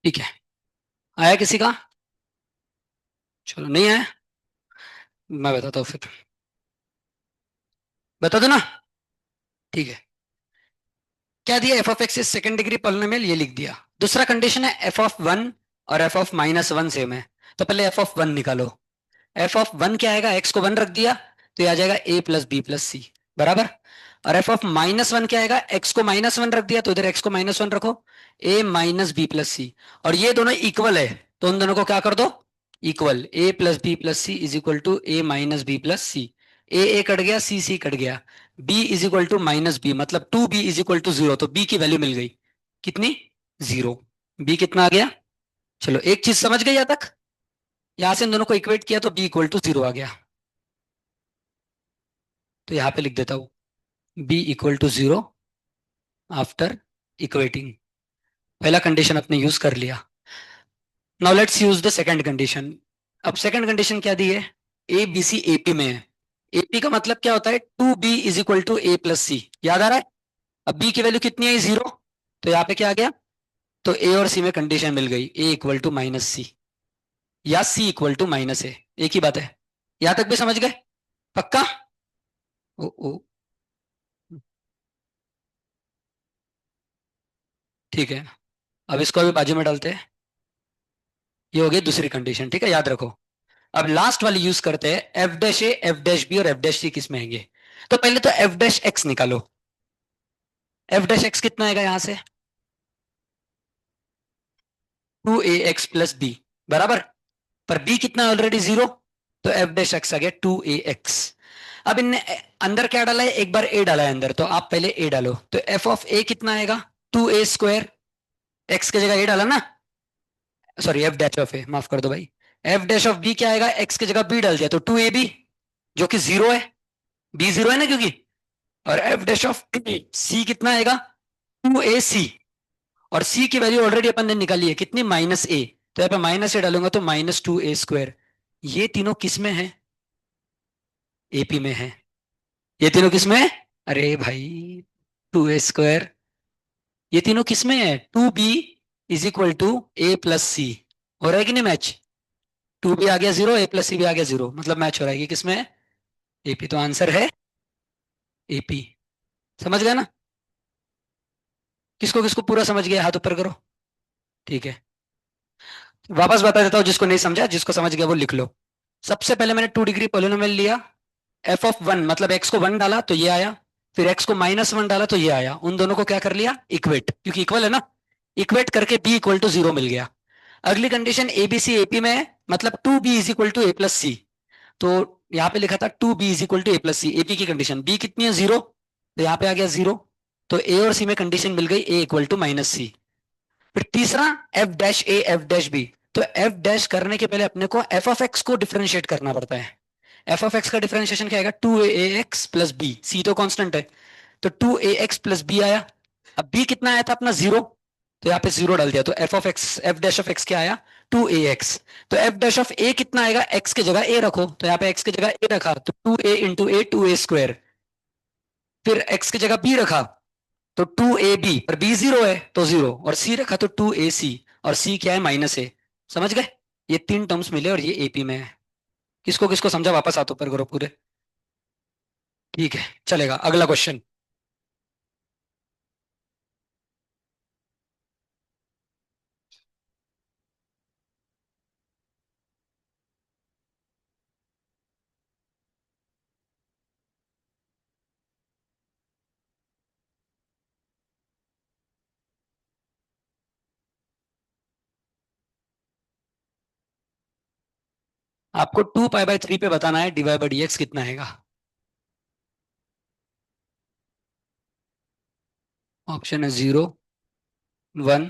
ठीक है। आया किसी का? चलो, नहीं आया, मैं बताता हूँ फिर। बता दो ना। ठीक है। क्या दिया? F of x is second degree polynomial, ये लिख दिया। दूसरा कंडीशन है एफ ऑफ वन और F of minus one same है। तो पहले एफ ऑफ वन निकालो। एफ ऑफ वन क्या आएगा? एक्स को वन रख दिया तो ये आ जाएगा ए प्लस बी प्लस सी, बराबर। और एफ ऑफ माइनस वन क्या आएगा? एक्स को माइनस वन रख दिया तो इधर एक्स को माइनस वन रखो, ए माइनस बी प्लस सी। और ये दोनों इक्वल है तो उन दोनों को क्या कर दो? Equal. A plus B plus C is equal to A minus B plus C. A cut गया, सी कट गया। B is equal to minus B, मतलब two B is equal to zero, तो बी की value मिल गई कितनी? Zero. B कितना आ गया? चलो, एक चीज समझ गई यहाँ तक? यहां से इन दोनों को इक्वेट किया तो बी इक्वल टू जीरो आ गया। तो यहाँ पे लिख देता हूं B equal to zero after equating. पहला कंडीशन अपने यूज कर लिया। Now let's use the second condition. अब सेकंड कंडीशन क्या दी है? ए बी सी एपी में है। एपी का मतलब क्या होता है? Two B is equal to A plus C, याद आ रहा है? अब बी की वैल्यू कितनी है? जीरो। तो यहाँ पे क्या आ गया? तो ए और सी में कंडीशन मिल गई, ए इक्वल टू माइनस सी या सी इक्वल टू माइनस ए, एक ही बात है। यहां तक भी समझ गए? पक्का? ओ ओ। ठीक है। अब इसको अभी बाजू में डालते हैं। ये हो गई दूसरी कंडीशन, ठीक है, याद रखो। अब लास्ट वाली यूज करते हैं, F dash A F dash B और एफ डैश सी किस में हैंगे। तो पहले तो एफ डैश एक्स निकालो। एफ डैश एक्स कितना आएगा यहां से? Two A X plus B, बराबर। पर बी कितना है? Already zero. तो एफ डैश एक्स आ गया टू ए एक्स। अब इनने अंदर क्या डाला है? एक बार ए डाला है अंदर, तो आप पहले ए डालो। तो एफ ऑफ ए कितना आएगा? Two A square. एक्स की जगह ए डाला ना, सॉरी एफ डैश ऑफ ए, माफ कर दो भाई। एफ डैश ऑफ बी क्या आएगा? एक्स की जगह बी डाल दिया तो टू ए बी, जो कि जीरो है। बी जीरो है ना क्योंकि। और एफ डैश ऑफ सी कितना आएगा? टू ए सी। और सी की वैल्यू ऑलरेडी अपन ने निकाली है कितनी? माइनस ए। तो यहाँ पे माइनस ए डालूंगा तो माइनस टू ए स्क्वायर। ये तीनों किस में है? एपी में है। ये तीनों किस में है? अरे भाई, टू ए स्क्वायर। ये तीनों किस में है? Two B is equal to A plus C. हो रहा है कि नहीं मैच? टू बी आ गया जीरो, ए प्लस सी भी आ गया जीरो, मतलब मैच हो रहा है कि किसमें है? एपी। तो आंसर है एपी। समझ गया ना? किसको किसको पूरा समझ गया हाथ ऊपर करो। ठीक है। वापस बता देता हूँ, जिसको नहीं समझा, जिसको समझ गया वो लिख लो। सबसे पहले मैंने टू डिग्री पोलिनोमियल लिया। एफ ऑफ वन मतलब एक्स को वन डाला तो ये आया। फिर एक्स को माइनस वन डाला तो ये आया। उन दोनों को क्या कर लिया? इक्वेट, क्योंकि इक्वल है ना। इक्वेट करके बी इक्वल टू जीरो मिल गया। अगली condition A B C AP में है, मतलब two B is equal to A plus C. तो यहाँ पे लिखा था two B is equal to A plus C, AP की कंडीशन। बी कितनी है? जीरो। तो यहाँ पे आ गया जीरो। तो ए और सी में कंडीशन मिल गई, A equal to minus C. फिर तीसरा, F dash A F dash B. तो एफ डैश करने के पहले अपने को एफ ऑफ एक्स को डिफरेंशिएट करना पड़ता है। एफ ऑफ एक्स का डिफरेंशिएशन क्या आएगा? Two A X plus B, C तो कांस्टेंट है। तो two A X plus B आया। अब बी कितना आया था अपना? जीरो। तो यहाँ पे जीरो डाल दिया तो F of X, F dash of X क्या आया? Two A X. तो एफ डैश ऑफ ए कितना आएगा? एक्स की जगह ए रखो, तो यहाँ पे एक्स की जगह ए रखा तो two A into A, two A square. फिर एक्स की जगह बी रखा तो टू ए बी, पर बी जीरो है तो जीरो, और सी रखा तो टू ए सी। और सी क्या है? माइनस ए। समझ गए? ये तीन टर्म्स मिले और ये एपी में है। किसको किसको समझा? वापस हाथ ऊपर करो पूरे। ठीक है, चलेगा। अगला क्वेश्चन। आपको टू पाई बाई थ्री पे बताना है डीवाई बाई डी एक्स कितना हैगा। ऑप्शन है जीरो, वन,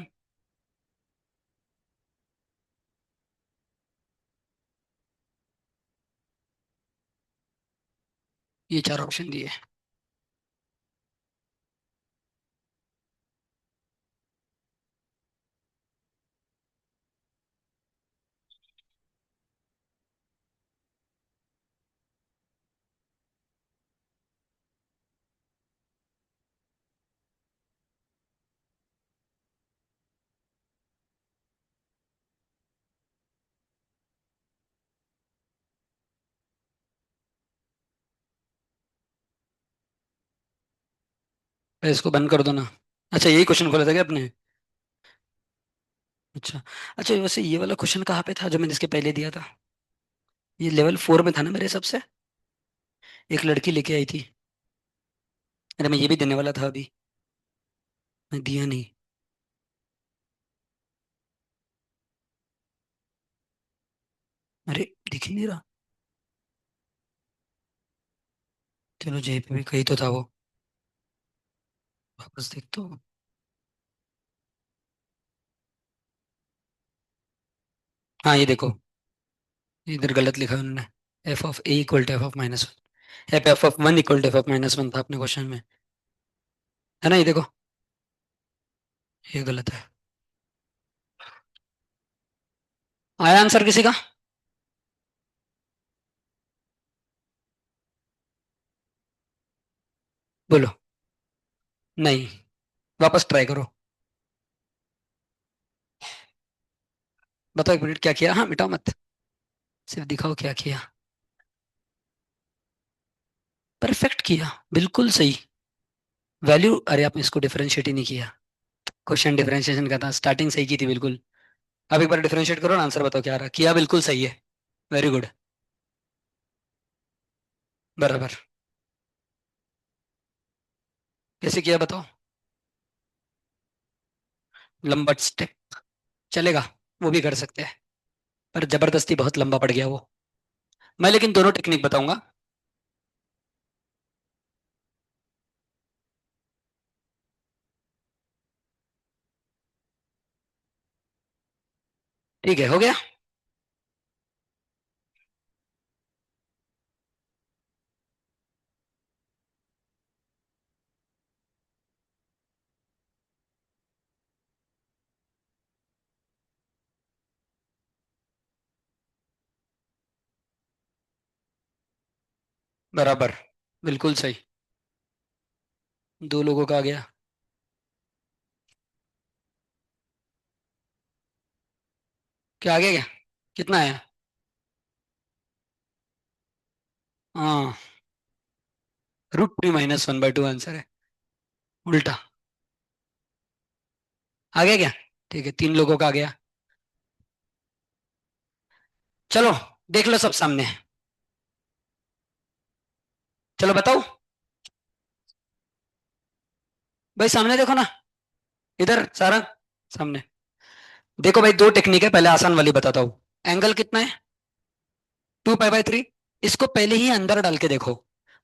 ये चार ऑप्शन दिए। पहले इसको बंद कर दो ना। अच्छा, यही क्वेश्चन खोला था क्या आपने? अच्छा। अच्छा, वैसे ये वाला क्वेश्चन कहाँ पे था जो मैंने इसके पहले दिया था? ये लेवल 4 में था ना मेरे हिसाब से। एक लड़की लेके आई थी। अरे मैं ये भी देने वाला था अभी। मैं दिया नहीं। अरे दिख ही नहीं रहा। चलो जेब पे भी कहीं तो था वो। वापस देख तो। हाँ ये देखो। इधर गलत लिखा है उन्होंने। F of A equal to F of minus one. F of one equal to F of minus one था अपने क्वेश्चन में। है ना, ये देखो। ये गलत है। आया आंसर किसी का? बोलो। नहीं। वापस ट्राई करो। बताओ एक मिनट क्या किया। हाँ मिटाओ मत। सिर्फ दिखाओ क्या किया। परफेक्ट किया। बिल्कुल सही। वैल्यू, अरे आपने इसको डिफरेंशिएट ही नहीं किया। क्वेश्चन डिफरेंशिएशन का था, स्टार्टिंग सही की थी बिल्कुल। अब एक बार डिफरेंशिएट करो ना, आंसर बताओ क्या आ रहा। किया बिल्कुल सही है। Very good. बराबर। कैसे किया बताओ। लंबा स्टेप। चलेगा। वो भी कर सकते हैं। पर जबरदस्ती बहुत लंबा पड़ गया वो। मैं लेकिन दोनों टेक्निक बताऊंगा। ठीक है, हो गया। बराबर। बिल्कुल सही। दो लोगों का आ गया। क्या आ गया क्या? कितना है? हाँ। √3 - 1/2 आंसर है। उल्टा। आ गया क्या? ठीक है, तीन लोगों का आ गया। चलो। देख लो सब सामने। चलो बताओ। भाई सामने देखो ना। इधर सारा। सामने। देखो भाई, दो टेक्निक है, पहले आसान वाली बताता हूँ। एंगल कितना है? 2 पाई बाई 3। इसको पहले ही अंदर डाल के देखो।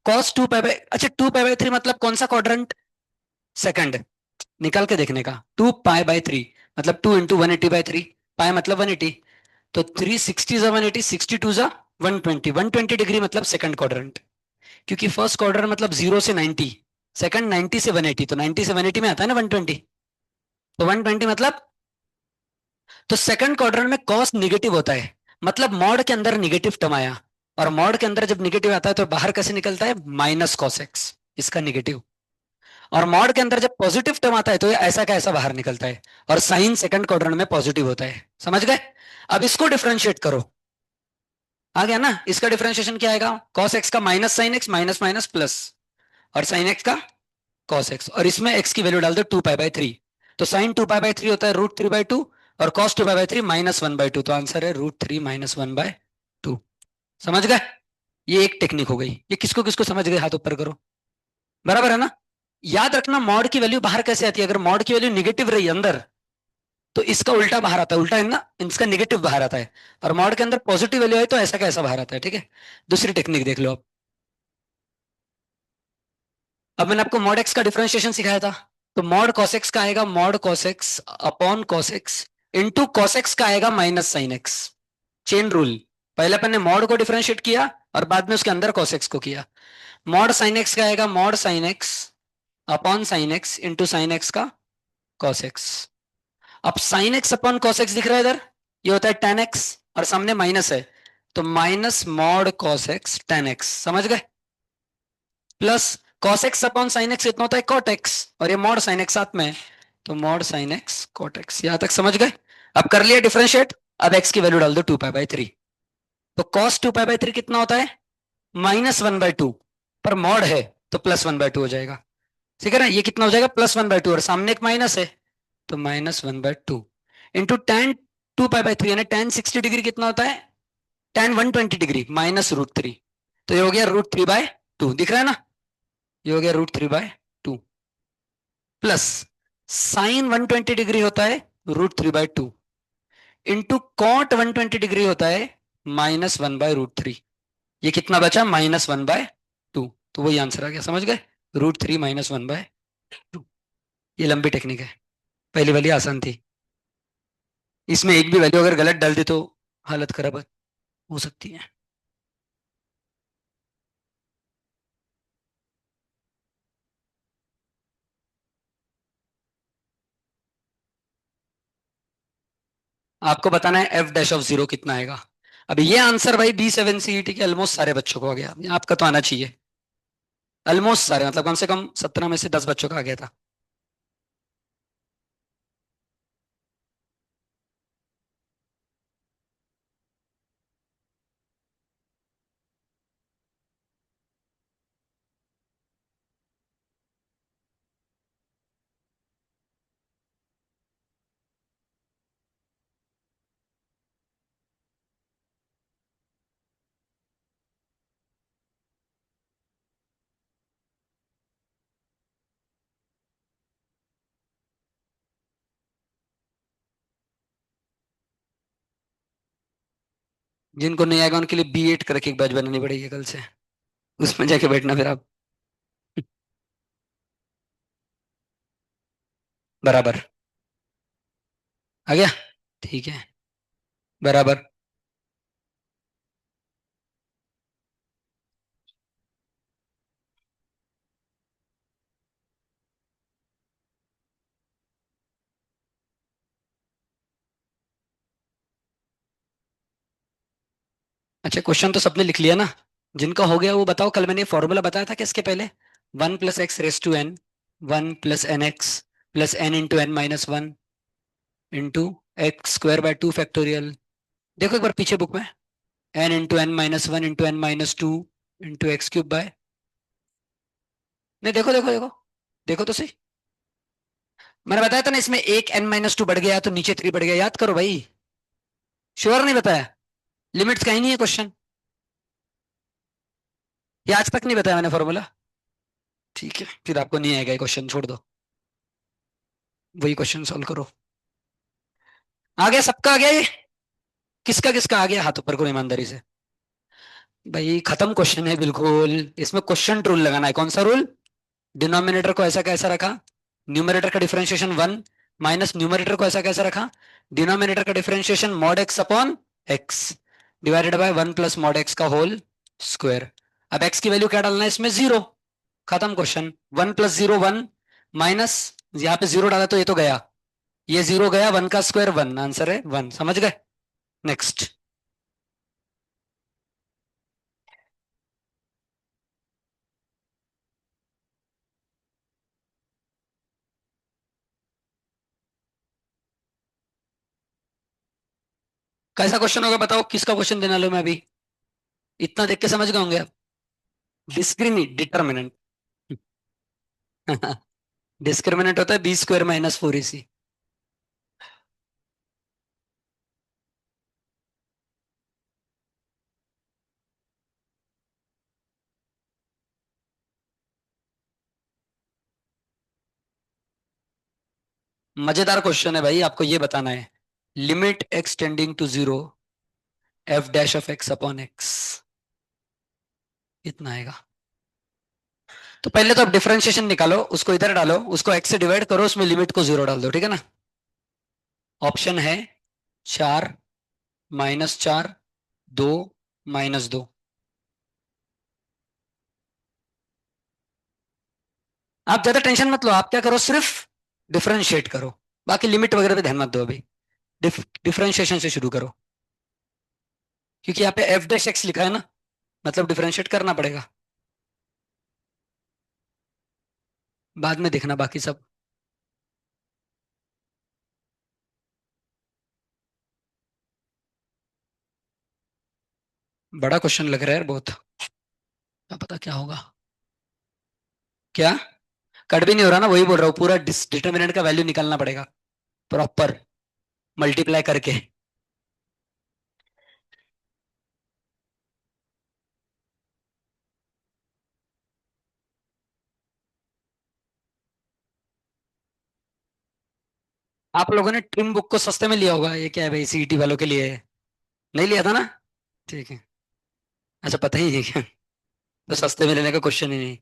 कॉस 2 पाई बाई, अच्छा 2 पाई बाई 3 मतलब कौन सा क्वाड्रेंट? सेकंड। निकाल के देखने का। 2 पाई बाई 3 मतलब 2 × 180/3। पाई मतलब 180। तो 360 × 180, 62 × 120, 120 डिग्री मतलब सेकंड क्वाड्रेंट। क्योंकि फर्स्ट क्वाड्रेंट मतलब 0 से 90। सेकंड 90 से 180, तो 90 से 180 में आता है ना 120। तो 120 मतलब। तो सेकंड क्वाड्रेंट में कॉस निगेटिव होता है। मतलब मॉड के अंदर निगेटिव टर्म आया। और मॉड के अंदर जब निगेटिव आता है तो बाहर कैसे निकलता है? -cos x। इसका निगेटिव। और मॉड के अंदर जब पॉजिटिव टर्म आता है तो ये ऐसा का ऐसा बाहर निकलता है। और साइन सेकंड क्वाड्रेंट में पॉजिटिव होता है। समझ गए? अब इसको डिफरेंशिएट करो। आ गया ना? इसका डिफरेंशिएशन क्या आएगा? cos x का minus sine x, minus minus plus. और साइन एक्स का cos x, और इसमें x की वैल्यू डाल दो 2 पाई बाई 3। तो साइन 2 पाई बाई 3 होता है √3/2। और cos 2 पाई बाई 3 -1/2, तो आंसर है √3 - 1/2। समझ गए? ये एक टेक्निक हो गई। ये किसको किसको समझ गए, हाथ ऊपर करो। बराबर है ना? याद रखना, मॉड की वैल्यू बाहर कैसे आती है? अगर मॉड की वैल्यू निगेटिव रही अंदर, तो इसका उल्टा बाहर आता है। उल्टा है ना, इसका निगेटिव बाहर आता है। और मॉड के अंदर पॉजिटिव वैल्यू है तो ऐसा का ऐसा बाहर आता है। ठीक है। दूसरी टेक्निक देख लो अब। अब मैंने आपको मॉड एक्स का डिफरेंशिएशन सिखाया था। तो मॉड कॉस एक्स का आएगा mod cos x upon cos x into cos x का आएगा minus sine x. Chain rule. पहले अपन ने मॉड को डिफरेंशिएट किया और बाद में उसके अंदर कॉस एक्स को किया। मॉड साइन एक्स का आएगा mod sine x upon sine x into sine x का कॉस एक्स। अब sine x upon cos x दिख रहा है इधर, ये होता है टेन एक्स और सामने माइनस है, तो minus mod cos x ten x, समझ गए? Plus cos x upon sine x इतना होता है कॉट एक्स, और ये मॉड साइन एक्स साथ में है, तो mod sine X cot X. यहां तक समझ गए? अब कर लिया डिफरेंशिएट, अब एक्स की वैल्यू डाल दो 2 पाई बाई 3। तो कॉस 2 पाई बाई 3 कितना होता है? -1/2, पर मॉड है तो +1/2 हो जाएगा। ठीक है ना, ये कितना हो जाएगा? +1/2, और सामने एक माइनस है तो -1/2 इंटू टेन 2 पाई बाई 3, यानी टेन 60 डिग्री कितना होता है? टेन 120 डिग्री -√3, तो ये हो गया √3/2, दिख रहा है ना? ये हो गया √3/2 प्लस साइन 120 डिग्री होता है √3/2 इंटू कॉट 120 डिग्री होता है -1/√3। ये कितना बचा? -1/2, तो वही आंसर आ गया, समझ गए? √3 -1/2। ये लंबी टेक्निक है, पहली वाली आसान थी। इसमें एक भी वैल्यू अगर गलत डाल दी तो हालत खराब हो सकती है। आपको बताना है f' कितना आएगा। अब ये आंसर भाई B7 CET के ऑलमोस्ट सारे बच्चों को आ गया, आपका तो आना चाहिए। ऑलमोस्ट सारे मतलब कम से कम 17 में से 10 बच्चों का आ गया था। जिनको नहीं आएगा उनके लिए B8 करके एक बैच बनानी पड़ेगी कल से, उसमें जाके बैठना फिर आप। बराबर। आ गया? ठीक है। बराबर। अच्छा, क्वेश्चन तो सबने लिख लिया ना? जिनका हो गया वो बताओ। कल मैंने फॉर्मूला बताया था कि इसके पहले 1 + x⁻n 1 + nx +n × n - 1 × x² / 2 factorial. देखो एक बार पीछे बुक में, n × n - 1 × n - 2 × x³ नहीं, देखो देखो देखो, देखो तो सही। मैंने बताया था ना, इसमें एक n - 2 बढ़ गया तो नीचे 3 बढ़ गया, याद करो भाई। श्योर नहीं बताया? लिमिट्स का ही नहीं है क्वेश्चन, ये आज तक नहीं बताया मैंने फॉर्मूला। ठीक है, फिर आपको नहीं आएगा ये क्वेश्चन, छोड़ दो, वही क्वेश्चन सॉल्व करो। आ गया? सबका आ गया ये? किसका किसका आ गया? हाथ ऊपर करो ईमानदारी से। भाई खत्म क्वेश्चन है बिल्कुल। इसमें क्वेश्चन रूल लगाना है। कौन सा रूल? डिनोमिनेटर को ऐसा कैसा रखा, न्यूमरेटर का डिफरेंशिएशन 1 माइनस न्यूमरेटर को ऐसा कैसा रखा, डिनोमिनेटर का differentiation mod x upon x divided by 1 + mod x का होल स्क्वायर। अब एक्स की वैल्यू क्या डालना है इसमें? 0। खत्म क्वेश्चन। 1 + 0 1 माइनस, यहाँ पे 0 डाला तो ये तो गया, ये 0 गया, 1 का स्क्वायर 1, आंसर है 1, समझ गए? नेक्स्ट। कैसा क्वेश्चन होगा बताओ? किसका क्वेश्चन देने वाला हूं मैं अभी? इतना देख के समझ गए होंगे आप। डिस्क्रिमिनेट डिटर्मिनेंट डिस्क्रिमिनेंट होता है B² - 4AC। मजेदार क्वेश्चन है भाई, आपको ये बताना है। Limit x tending to 0 f'(x/x) इतना आएगा। तो पहले तो आप डिफरेंशिएशन निकालो, उसको इधर डालो, उसको x से डिवाइड करो, उसमें लिमिट को 0 डाल दो, ठीक है ना? ऑप्शन है 4 -4 2 -2। आप ज्यादा टेंशन मत लो, आप क्या करो, सिर्फ डिफरेंशिएट करो, बाकी लिमिट वगैरह पे ध्यान मत दो अभी। डिफरेंशिएशन से शुरू करो, क्योंकि यहाँ पे एफ डैश एक्स लिखा है ना, मतलब डिफरेंशिएट करना पड़ेगा। बाद में देखना बाकी सब। बड़ा क्वेश्चन लग रहा है यार बहुत, क्या पता क्या होगा। क्या? कट भी नहीं हो रहा ना, वही बोल रहा हूँ, पूरा डिटर्मिनेंट का वैल्यू निकालना पड़ेगा प्रॉपर, मल्टीप्लाई करके। आप लोगों ने ट्रिम बुक को सस्ते में लिया होगा, ये क्या है भाई, सीईटी वालों के लिए है। नहीं लिया था ना? ठीक है। अच्छा, पता ही नहीं क्या? तो सस्ते में लेने का क्वेश्चन ही नहीं।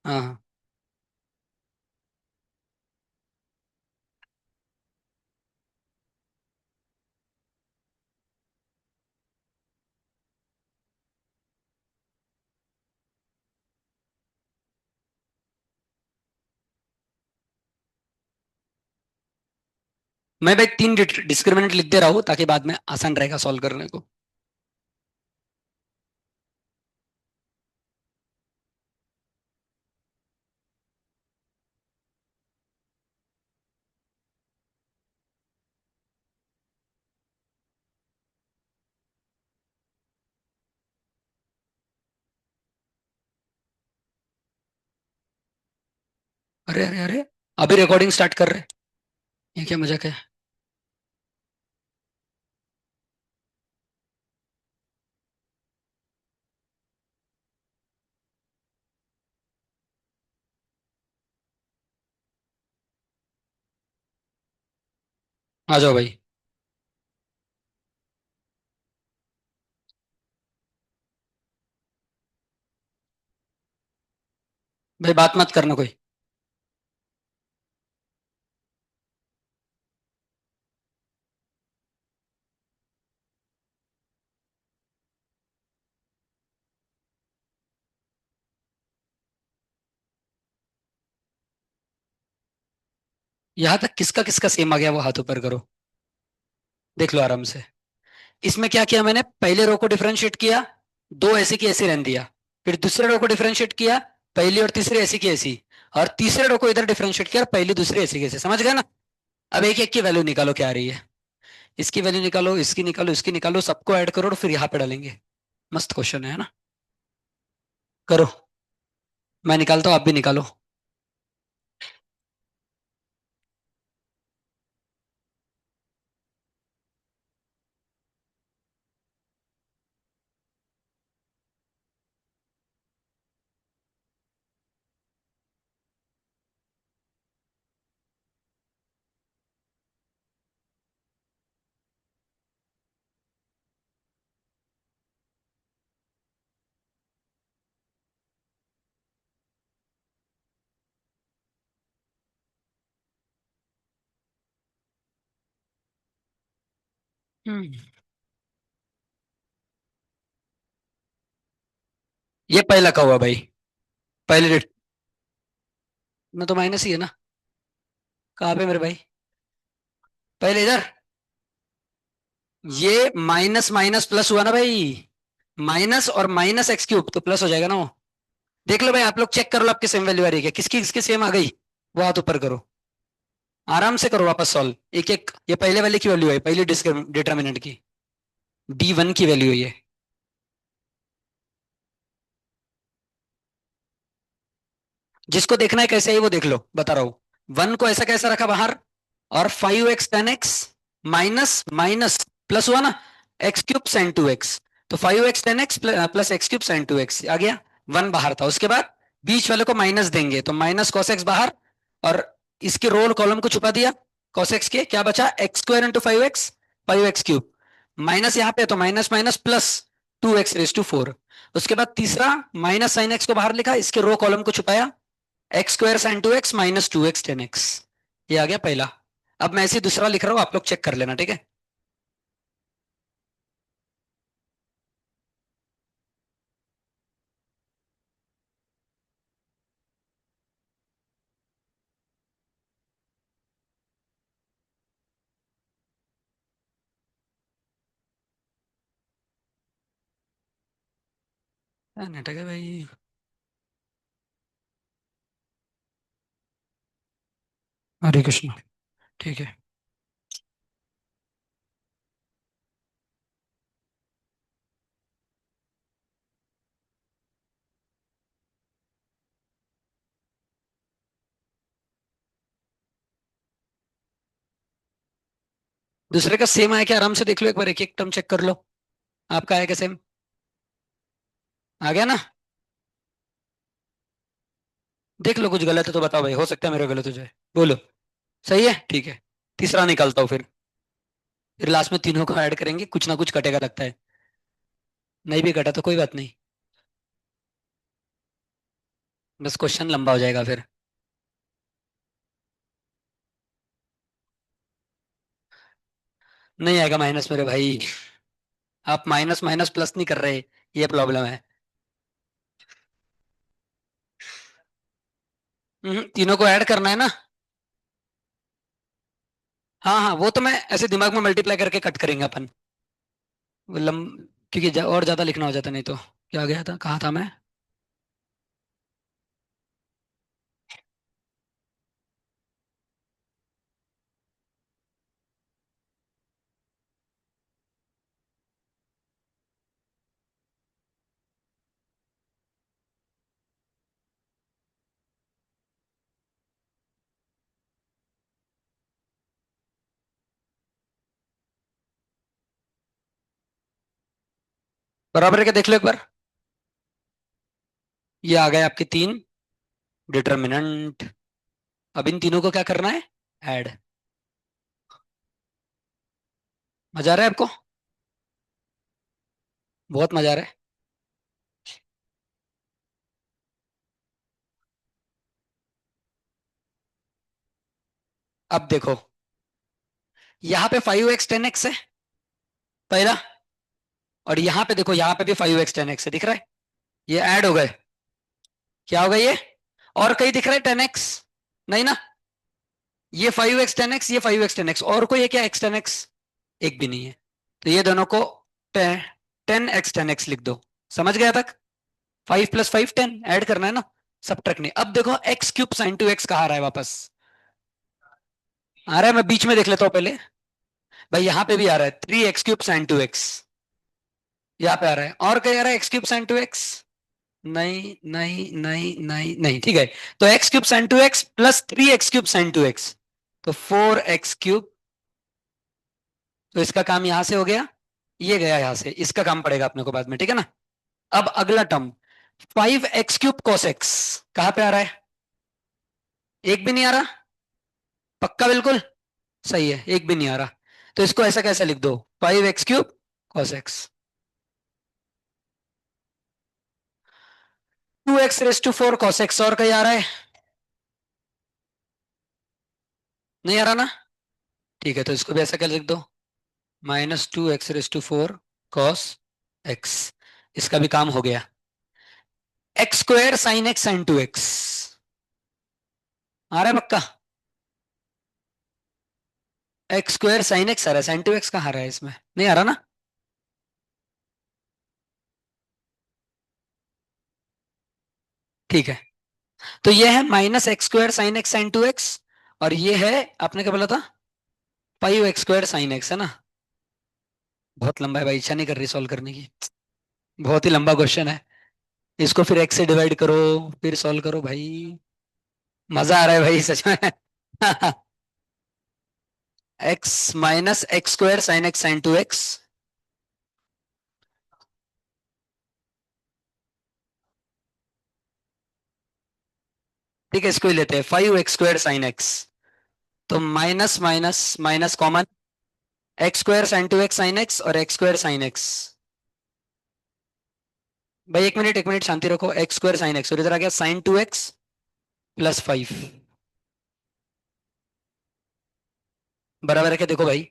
हाँ हाँ। मैं भाई 3 डिस्क्रिमिनेंट लिख दे रहा हूँ ताकि बाद में आसान रहेगा सॉल्व करने को। अरे अरे अरे, अभी रिकॉर्डिंग स्टार्ट कर रहे हैं? ये क्या मजाक है? आ जाओ भाई। भाई बात मत करना कोई। यहाँ तक किसका किसका सेम आ गया वो हाथ ऊपर करो, देख लो आराम से। इसमें क्या किया मैंने, पहले रो को डिफरेंशिएट किया, दो ऐसी की ऐसी रहने दिया। फिर दूसरे रो को डिफरेंशिएट किया, पहली और तीसरी ऐसी की ऐसी। और तीसरे रो को इधर डिफरेंशिएट किया और पहली दूसरी ऐसी की ऐसी, समझ गए ना? अब एक एक की वैल्यू निकालो क्या आ रही है। इसकी वैल्यू निकालो, इसकी निकालो, इसकी निकालो, सबको ऐड करो और फिर यहाँ पे डालेंगे। मस्त क्वेश्चन है ना? करो। मैं निकालता हूँ, आप भी निकालो। हम्म। ये पहला का हुआ भाई, पहले डेट में तो माइनस ही है ना। कहाँ पे मेरे भाई? पहले इधर। ये माइनस माइनस प्लस हुआ ना भाई, माइनस और माइनस एक्स क्यूब तो प्लस हो जाएगा ना वो। देख लो भाई, आप लोग चेक कर लो आपकी सेम वैल्यू आ रही है क्या, किसकी किसकी सेम आ गई। वो हाथ ऊपर करो, आराम से करो वापस सॉल्व एक एक। ये पहले वाले की वैल्यू है, पहली डिटर्मिनेंट की, D1 की वैल्यू है ये। जिसको देखना है कैसे ही वो देख लो, बता रहा हूं। वन को ऐसा कैसा रखा बाहर, और 5x 10x minus minus plus हुआ ना, एक्स क्यूब साइन 2x। तो 5x 10x plus x cube sign 2x आ गया। वन बाहर था, उसके बाद बीच वाले को माइनस देंगे तो माइनस कॉस एक्स बाहर, और इसके रोल कॉलम को छुपा दिया। कॉस एक्स के क्या बचा, x square into 5x 5x cube, minus यहाँ पे तो माइनस माइनस प्लस 2x⁴। उसके बाद तीसरा माइनस साइन एक्स को बाहर लिखा, इसके रो कॉलम को छुपाया, x² sin 2x minus 2x 10x। ये आ गया पहला। अब मैं ऐसे ही दूसरा लिख रहा हूँ, आप लोग चेक कर लेना, ठीक है? नाटक है भाई। हरे कृष्ण। ठीक है। दूसरे का सेम आया क्या, आराम से देख लो एक बार, एक एक टर्म चेक कर लो। आपका आया क्या सेम? आ गया ना? देख लो, कुछ गलत है तो बताओ भाई, हो सकता है मेरा गलत हो जाए। बोलो। सही है, ठीक है। तीसरा निकालता हूँ फिर लास्ट में तीनों को ऐड करेंगे, कुछ ना कुछ कटेगा लगता है। नहीं भी कटा तो कोई बात नहीं, बस क्वेश्चन लंबा हो जाएगा फिर। नहीं आएगा माइनस मेरे भाई। आप माइनस माइनस प्लस नहीं कर रहे, ये प्रॉब्लम है। तीनों को ऐड करना है ना। हाँ हाँ, वो तो मैं ऐसे दिमाग में मल्टीप्लाई करके कट करेंगे अपन। वो क्योंकि और ज्यादा लिखना हो जाता नहीं तो। क्या गया था, कहाँ था मैं? बराबर है क्या, देख लो एक बार। ये आ गए आपके तीन डिटर्मिनेंट। अब इन तीनों को क्या करना है? ऐड। मजा आ रहा है आपको? बहुत मजा आ रहा है। अब देखो, यहाँ पे 5x 10x है पहला। और यहाँ पे देखो, यहाँ पे भी 5x 10x है, दिख रहा है? ये ऐड हो गए। क्या हो गया ये? और कहीं दिख रहा है 10x? नहीं ना। ये 5x 10x, ये 5x 10x, और कोई है क्या x 10x? एक भी नहीं है। तो ये दोनों को 10x 10x लिख दो। समझ गया तक? 5 + 5 10 ऐड करना है ना, सब नहीं। अब देखो x³ sin 2x कहाँ आ रहा है वापस? आ रहा है, मैं बीच में देख लेता हूँ पहले। भाई यहाँ पे भी आ रहा है 3x³ sin 2x। यहाँ पे आ रहा है, और कहीं आ रहा है x³ sin 2x? नहीं नहीं नहीं नहीं नहीं, ठीक है। तो x³ sin 2x plus 3x³ sin 2x, तो 4x³। तो इसका काम यहां से हो गया, ये गया यहां से, इसका काम पड़ेगा अपने को बाद में, ठीक है ना? अब अगला टर्म 5x³ cos x कहां पे आ रहा है? एक भी नहीं आ रहा। पक्का बिल्कुल? सही है, एक भी नहीं आ रहा। तो इसको ऐसा कैसे लिख दो, 5x³ cos x। 2x⁴ cos x, और कहीं आ रहा है? नहीं आ रहा ना। ठीक है, तो इसको भी ऐसा क्या लिख दो, -2x⁴ cos x। इसका भी काम हो गया। x² sin x sin 2x आ रहा है पक्का? x² sin x आ रहा है, sin 2x कहाँ आ रहा है इसमें? नहीं आ रहा ना। ठीक है, तो ये है -x² sin x sin 2x, और ये है, आपने क्या बोला था? 5x² sin x, है ना? बहुत लंबा है भाई, इच्छा नहीं कर रही सॉल्व करने की। बहुत ही लंबा क्वेश्चन है। इसको फिर x से डिवाइड करो, फिर सॉल्व करो भाई। मजा आ रहा है भाई सच में। x -x² sin x sin 2x। ठीक है, इसको ही लेते हैं 5x² sin x। तो minus minus minus common, x² sin 2x sin x और x² sin x। भाई एक मिनट शांति रखो, x² sin x और इधर आ गया sin 2x प्लस 5। बराबर है क्या, देखो भाई।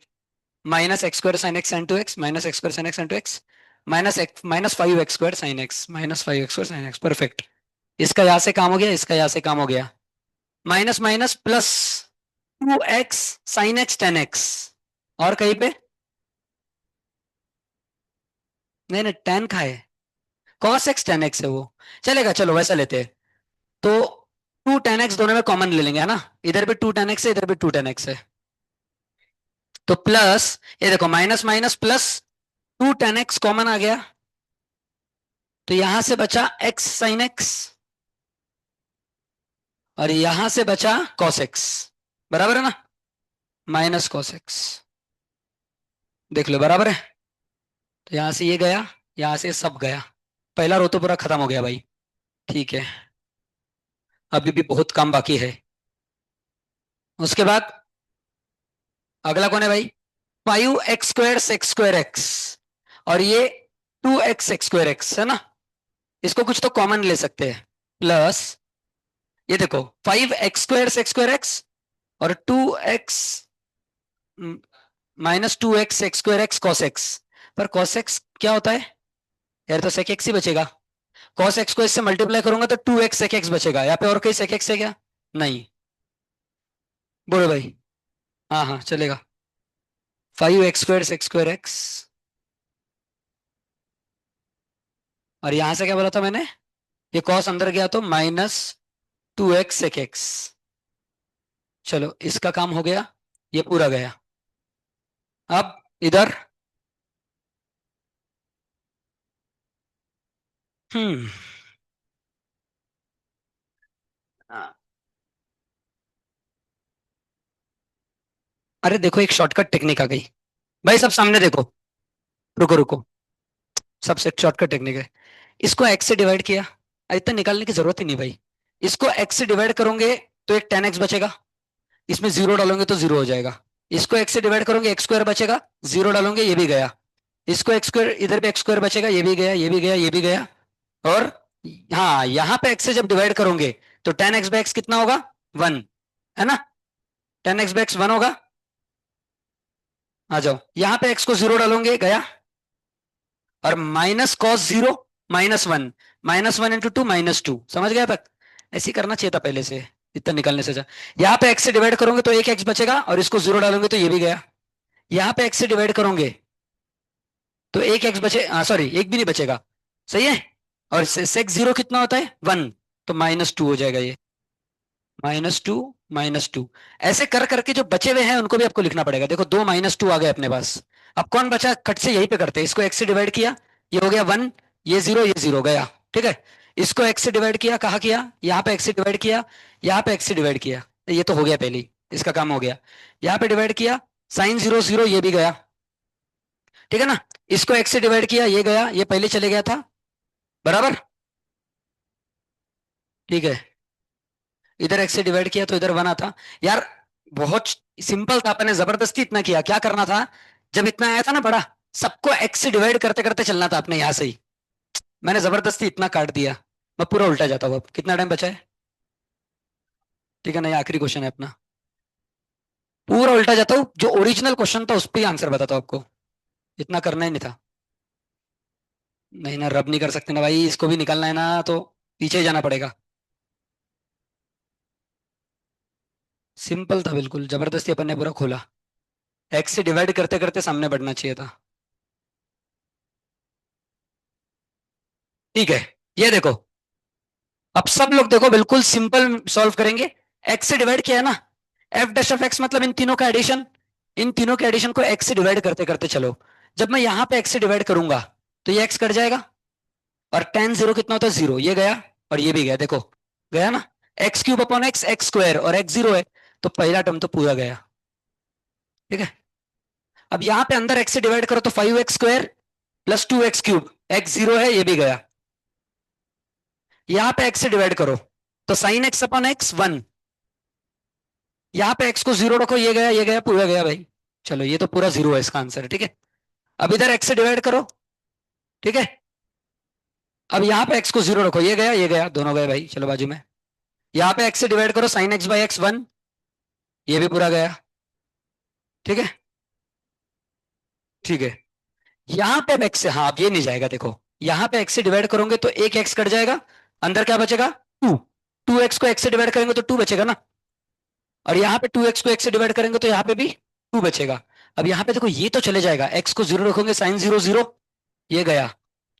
-x² sin x sin 2x, -x² sin x sin 2x, -5x² sin x perfect. इसका यहां से काम हो गया, इसका यहां से काम हो गया। Minus minus plus 2x sin x tan x। और कहीं पे? नहीं नहीं, tan का है। कॉस एक्स टेन एक्स है वो, चलेगा, चलो वैसा लेते हैं। तो टू टेन एक्स दोनों में कॉमन ले लेंगे, है ना, इधर भी टू टेन एक्स है, इधर भी टू टेन एक्स है। तो प्लस, ये देखो minus minus plus, two ten X common आ गया, तो यहां से बचा एक्स साइन एक्स, और यहां से बचा कॉस एक्स, बराबर है ना, माइनस कॉस एक्स, देख लो बराबर है। तो यहां से ये गया, यहां से सब गया, पहला रो तो पूरा खत्म हो गया भाई। ठीक है, अभी भी बहुत काम बाकी है। उसके बाद अगला कौन है भाई, five X square x square X, और ये टू एक्स स्क्वायर एक्स है ना, इसको कुछ तो कॉमन ले सकते हैं, प्लस ये देखो फाइव एक्स स्क्वायर एक्स और two X minus two X square X cos X, पर कॉस एक्स क्या होता है यार, तो सेक एक्स ही बचेगा, कॉस एक्स को इससे मल्टीप्लाई करूंगा तो टू एक्स सेक एक्स बचेगा, यहाँ पे और कहीं सेक एक्स है क्या, नहीं, बोलो भाई, हाँ हाँ चलेगा, फाइव एक्स स्क्वायर एक्स, और यहां से क्या बोला था मैंने, ये कॉस अंदर गया तो minus two X sec X, चलो इसका काम हो गया, ये पूरा गया। अब इधर, हम्म, हाँ, अरे देखो एक शॉर्टकट टेक्निक आ गई, भाई सब सामने देखो, रुको रुको, सबसे शॉर्टकट टेक्निक है, इसको एक्स से डिवाइड किया, इतना निकालने की जरूरत ही नहीं भाई, इसको एक्स से डिवाइड करोगे तो एक टेन एक्स बचेगा, इसमें जीरो डालोगे तो जीरो हो जाएगा, इसको एक्स से डिवाइड करोगे एक्स स्क्वायर बचेगा, जीरो डालोगे ये भी गया, इसको एक्स स्क्वायर, इधर भी एक्स स्क्वायर बचेगा, ये भी गया, ये भी गया, ये भी गया, और हाँ यहाँ पे एक्स से जब डिवाइड करोगे तो टेन एक्स बाई एक्स कितना होगा, वन, है ना, ten x by x one होगा, आ जाओ यहाँ पे एक्स को जीरो डालोगे गया, और minus cos zero minus one, minus one into two minus two, समझ गया तक, ऐसे ही करना चाहिए था पहले से, इतना निकालने से यहाँ पे एक्स से डिवाइड करोगे तो एक एक्स बचेगा, और इसको जीरो डालोगे तो ये भी गया, यहाँ पे एक्स से डिवाइड करोगे तो एक एक्स बचे, सॉरी एक भी नहीं बचेगा, सही है, और सेक्स जीरो कितना होता है, वन, तो माइनस टू हो जाएगा ये, माइनस टू माइनस टू, ऐसे कर करके जो बचे हुए हैं उनको भी आपको लिखना पड़ेगा, देखो दो माइनस टू आ गए अपने पास, अब कौन बचा, कट से यहीं पे करते हैं, इसको एक्स से डिवाइड किया, ये हो गया वन, ये जीरो गया, ठीक है, इसको एक्स से डिवाइड किया, कहा किया, यहाँ पे एक्स से डिवाइड किया, यहाँ पे एक्स से डिवाइड किया, ये तो हो गया पहले ही, इसका काम हो गया, यहाँ पे डिवाइड किया, साइन जीरो जीरो ये भी गया, ठीक है ना, इसको एक्स से डिवाइड किया, ये गया, ये पहले चले गया था, बराबर, ठीक है, इधर एक्स से डिवाइड किया तो इधर वन आता, यार बहुत सिंपल था, अपने जबरदस्ती इतना किया, क्या करना था, जब इतना आया था ना बड़ा, सबको एक्स से डिवाइड करते करते चलना था अपने यहाँ से ही, मैंने जबरदस्ती इतना काट दिया, मैं पूरा उल्टा जाता हूँ, अब कितना टाइम बचा है, ठीक है ना, ये आखिरी क्वेश्चन है अपना, पूरा उल्टा जाता हूँ, जो ओरिजिनल क्वेश्चन था उस पर ही आंसर बताता हूँ आपको, इतना करना ही नहीं था, नहीं ना, रब नहीं कर सकते ना भाई, इसको भी निकालना है ना तो पीछे ही जाना पड़ेगा, सिंपल था बिल्कुल, जबरदस्ती अपन ने पूरा खोला, एक्स से डिवाइड करते करते सामने बढ़ना चाहिए था, ठीक है, ये देखो, अब सब लोग देखो बिल्कुल सिंपल सॉल्व करेंगे, एक्स से डिवाइड किया है ना, एफ डैश ऑफ एक्स मतलब इन तीनों का एडिशन, इन तीनों के एडिशन को एक्स से डिवाइड करते करते चलो, जब मैं यहां पे एक्स से डिवाइड करूंगा तो ये एक्स कट जाएगा, और टेन जीरो कितना होता है, जीरो, ये गया और ये भी गया, देखो गया ना, x cube upon x x square, और एक्स जीरो है, तो पहला टर्म तो पूरा गया, ठीक है, अब यहां पे अंदर एक्स से डिवाइड करो तो five X square plus two x cube, x zero है ये भी गया, यहां पे एक्स से डिवाइड करो तो sine x upon x one, यहाँ पे एक्स को जीरो रखो, ये गया पूरा गया भाई, चलो ये तो पूरा जीरो है इसका आंसर, ठीक है, अब इधर एक्स से डिवाइड करो, ठीक है, अब यहाँ पे एक्स को जीरो रखो, ये गया दोनों गए भाई, चलो बाजू में, यहाँ पे एक्स से डिवाइड करो, sine x by x one, ये भी पूरा गया, ठीक है, ठीक है, यहाँ पे अब एक्स से, हाँ अब ये नहीं जाएगा, देखो यहाँ पे एक्स से डिवाइड करोगे तो एक एक्स कट जाएगा, अंदर क्या बचेगा, टू, टू एक्स को एक्स से डिवाइड करेंगे तो टू बचेगा ना, और यहाँ पे टू एक्स को एक्स से डिवाइड करेंगे तो यहाँ पे भी टू बचेगा, अब यहाँ पे देखो ये तो चले जाएगा, एक्स को जीरो रखोगे साइन जीरो जीरो, ये गया,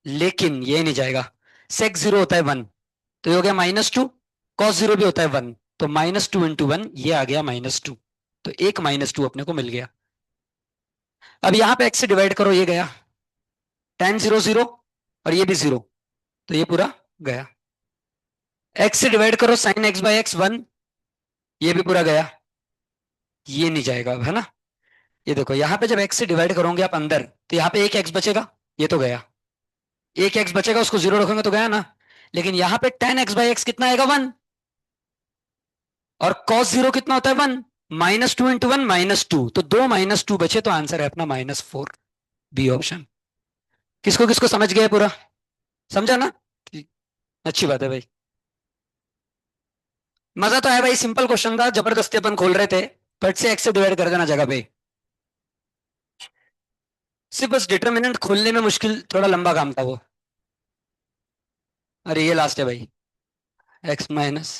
लेकिन ये नहीं जाएगा। सेक जीरो होता है 1, तो ये हो गया -2। कॉस जीरो भी होता है 1, तो -2 × 1 ये आ गया -2। तो एक -2 अपने को मिल गया। अब यहां पे x से डिवाइड करो, ये गया tan जीरो जीरो, और ये भी जीरो, तो ये पूरा गया। x से डिवाइड करो sin x/x 1, ये भी पूरा गया। ये नहीं जाएगा अब, है ना। ये देखो यहाँ पे जब x से डिवाइड करोगे आप अंदर, तो यहाँ पे एक x बचेगा, ये तो गया। एक x बचेगा, उसको जीरो रखोगे तो गया ना। लेकिन यहाँ पे tan x/x कितना आएगा 1, और cos जीरो कितना होता है 1, -2 × 1 -2, तो दो -2 बचे, तो आंसर है अपना -4, बी ऑप्शन। किसको किसको समझ गया पूरा? समझा ना? अच्छी बात है भाई। मजा तो है भाई, सिंपल क्वेश्चन था, जबरदस्ती अपन खोल रहे थे। फट से x से डिवाइड कर देना जगह पे। सिर्फ बस डिटर्मिनेंट खोलने में मुश्किल, थोड़ा लंबा काम था वो। अरे ये लास्ट है भाई, x माइनस।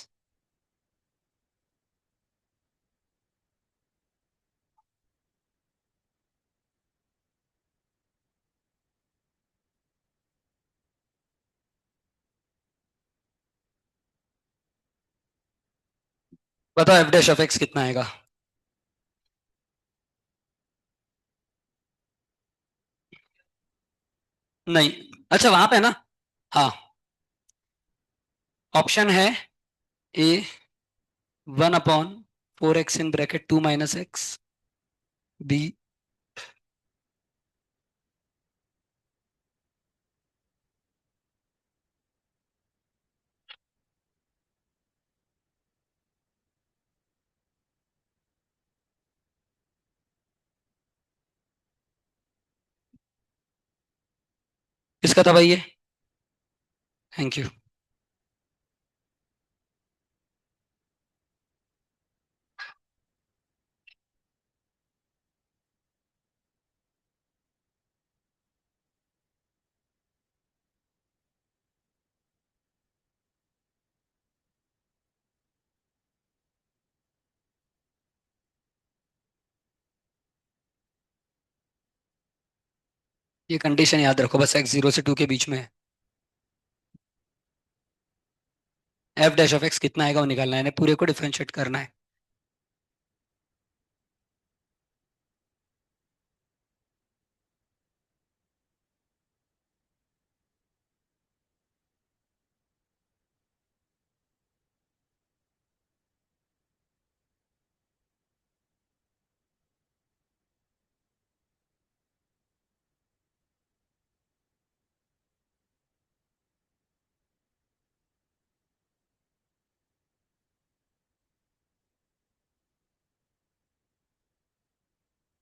बताओ f' कितना आएगा? नहीं, अच्छा वहां पे ना। हाँ, ऑप्शन है A 1/4x in bracket 2 - x, B. किसका था भाई ये? Thank you. ये कंडीशन याद रखो बस, x 0 से 2 के बीच में है। f' कितना आएगा वो निकालना है, पूरे को डिफरेंशिएट करना है।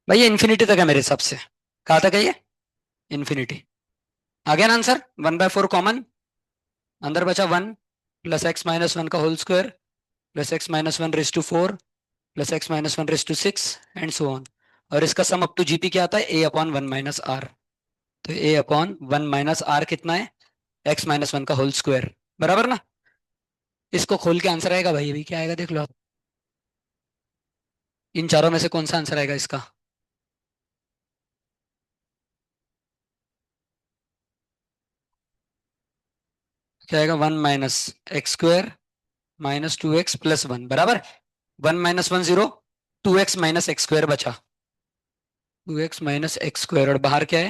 भाई ये इन्फिनिटी तक है मेरे हिसाब से। कहा तक है ये? इन्फिनिटी। आ गया ना आंसर, 1/4 कॉमन, अंदर बचा 1 प्लस x-1 का whole square plus x-1 raise to 4 plus x-1 raise to 6 and so on. और इसका सम अप टू जीपी क्या आता है? a/1 - r। तो a/1 - r कितना है? x-1 का होल स्क्वायर, बराबर ना। इसको खोल के आंसर आएगा भाई, अभी क्या आएगा देख लो आप। इन चारों में से कौन सा आंसर आएगा इसका? क्या आएगा? 1 - x² -2x + 1, बराबर। 1 - 1 0, 2x - x² बचा। 2x - x², और बाहर क्या है?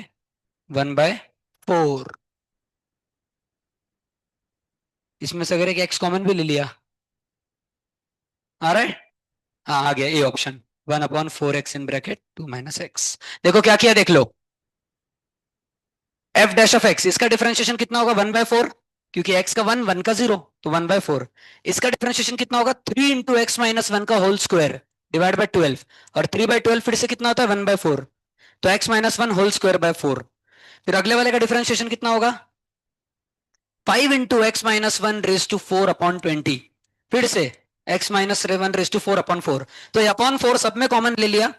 1/4। इसमें से अगर एक x कॉमन भी ले लिया, आ रहा है? हाँ आ गया, A option. 1/4x in bracket 2 - x। देखो क्या किया, देख लो। f' इसका डिफरेंशिएशन कितना होगा? 1/4, क्योंकि x का 1, 1 का 0, तो 1/4। इसका डिफरेंशिएशन कितना होगा? 3 × x-1 का होल स्क्वायर डिवाइड बाय 12, और 3/12 फिर से कितना होता है? 1/4, तो x-1 होल स्क्वायर बाय 4। फिर अगले वाले का डिफरेंशिएशन कितना होगा? 5 × x-1 रेज टू 4/20, फिर से x-1 रेज टू 4/4। तो ये अपॉन 4 सब में कॉमन ले लिया,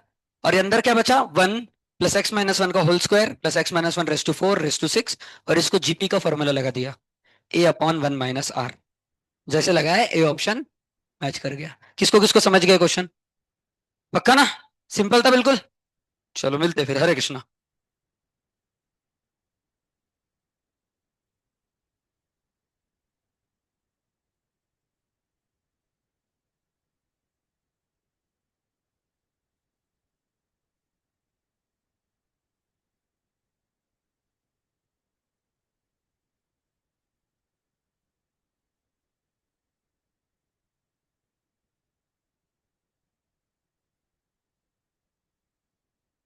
और ये अंदर क्या बचा? 1 प्लस x-1 का whole square plus x-1 raise to 4 raise to 6, और इसको जीपी का फॉर्मूला लगा दिया, a/1 - r। जैसे लगाया, ए ऑप्शन मैच कर गया। किसको किसको समझ गया क्वेश्चन? पक्का ना? सिंपल था बिल्कुल। चलो मिलते हैं फिर, हरे कृष्णा।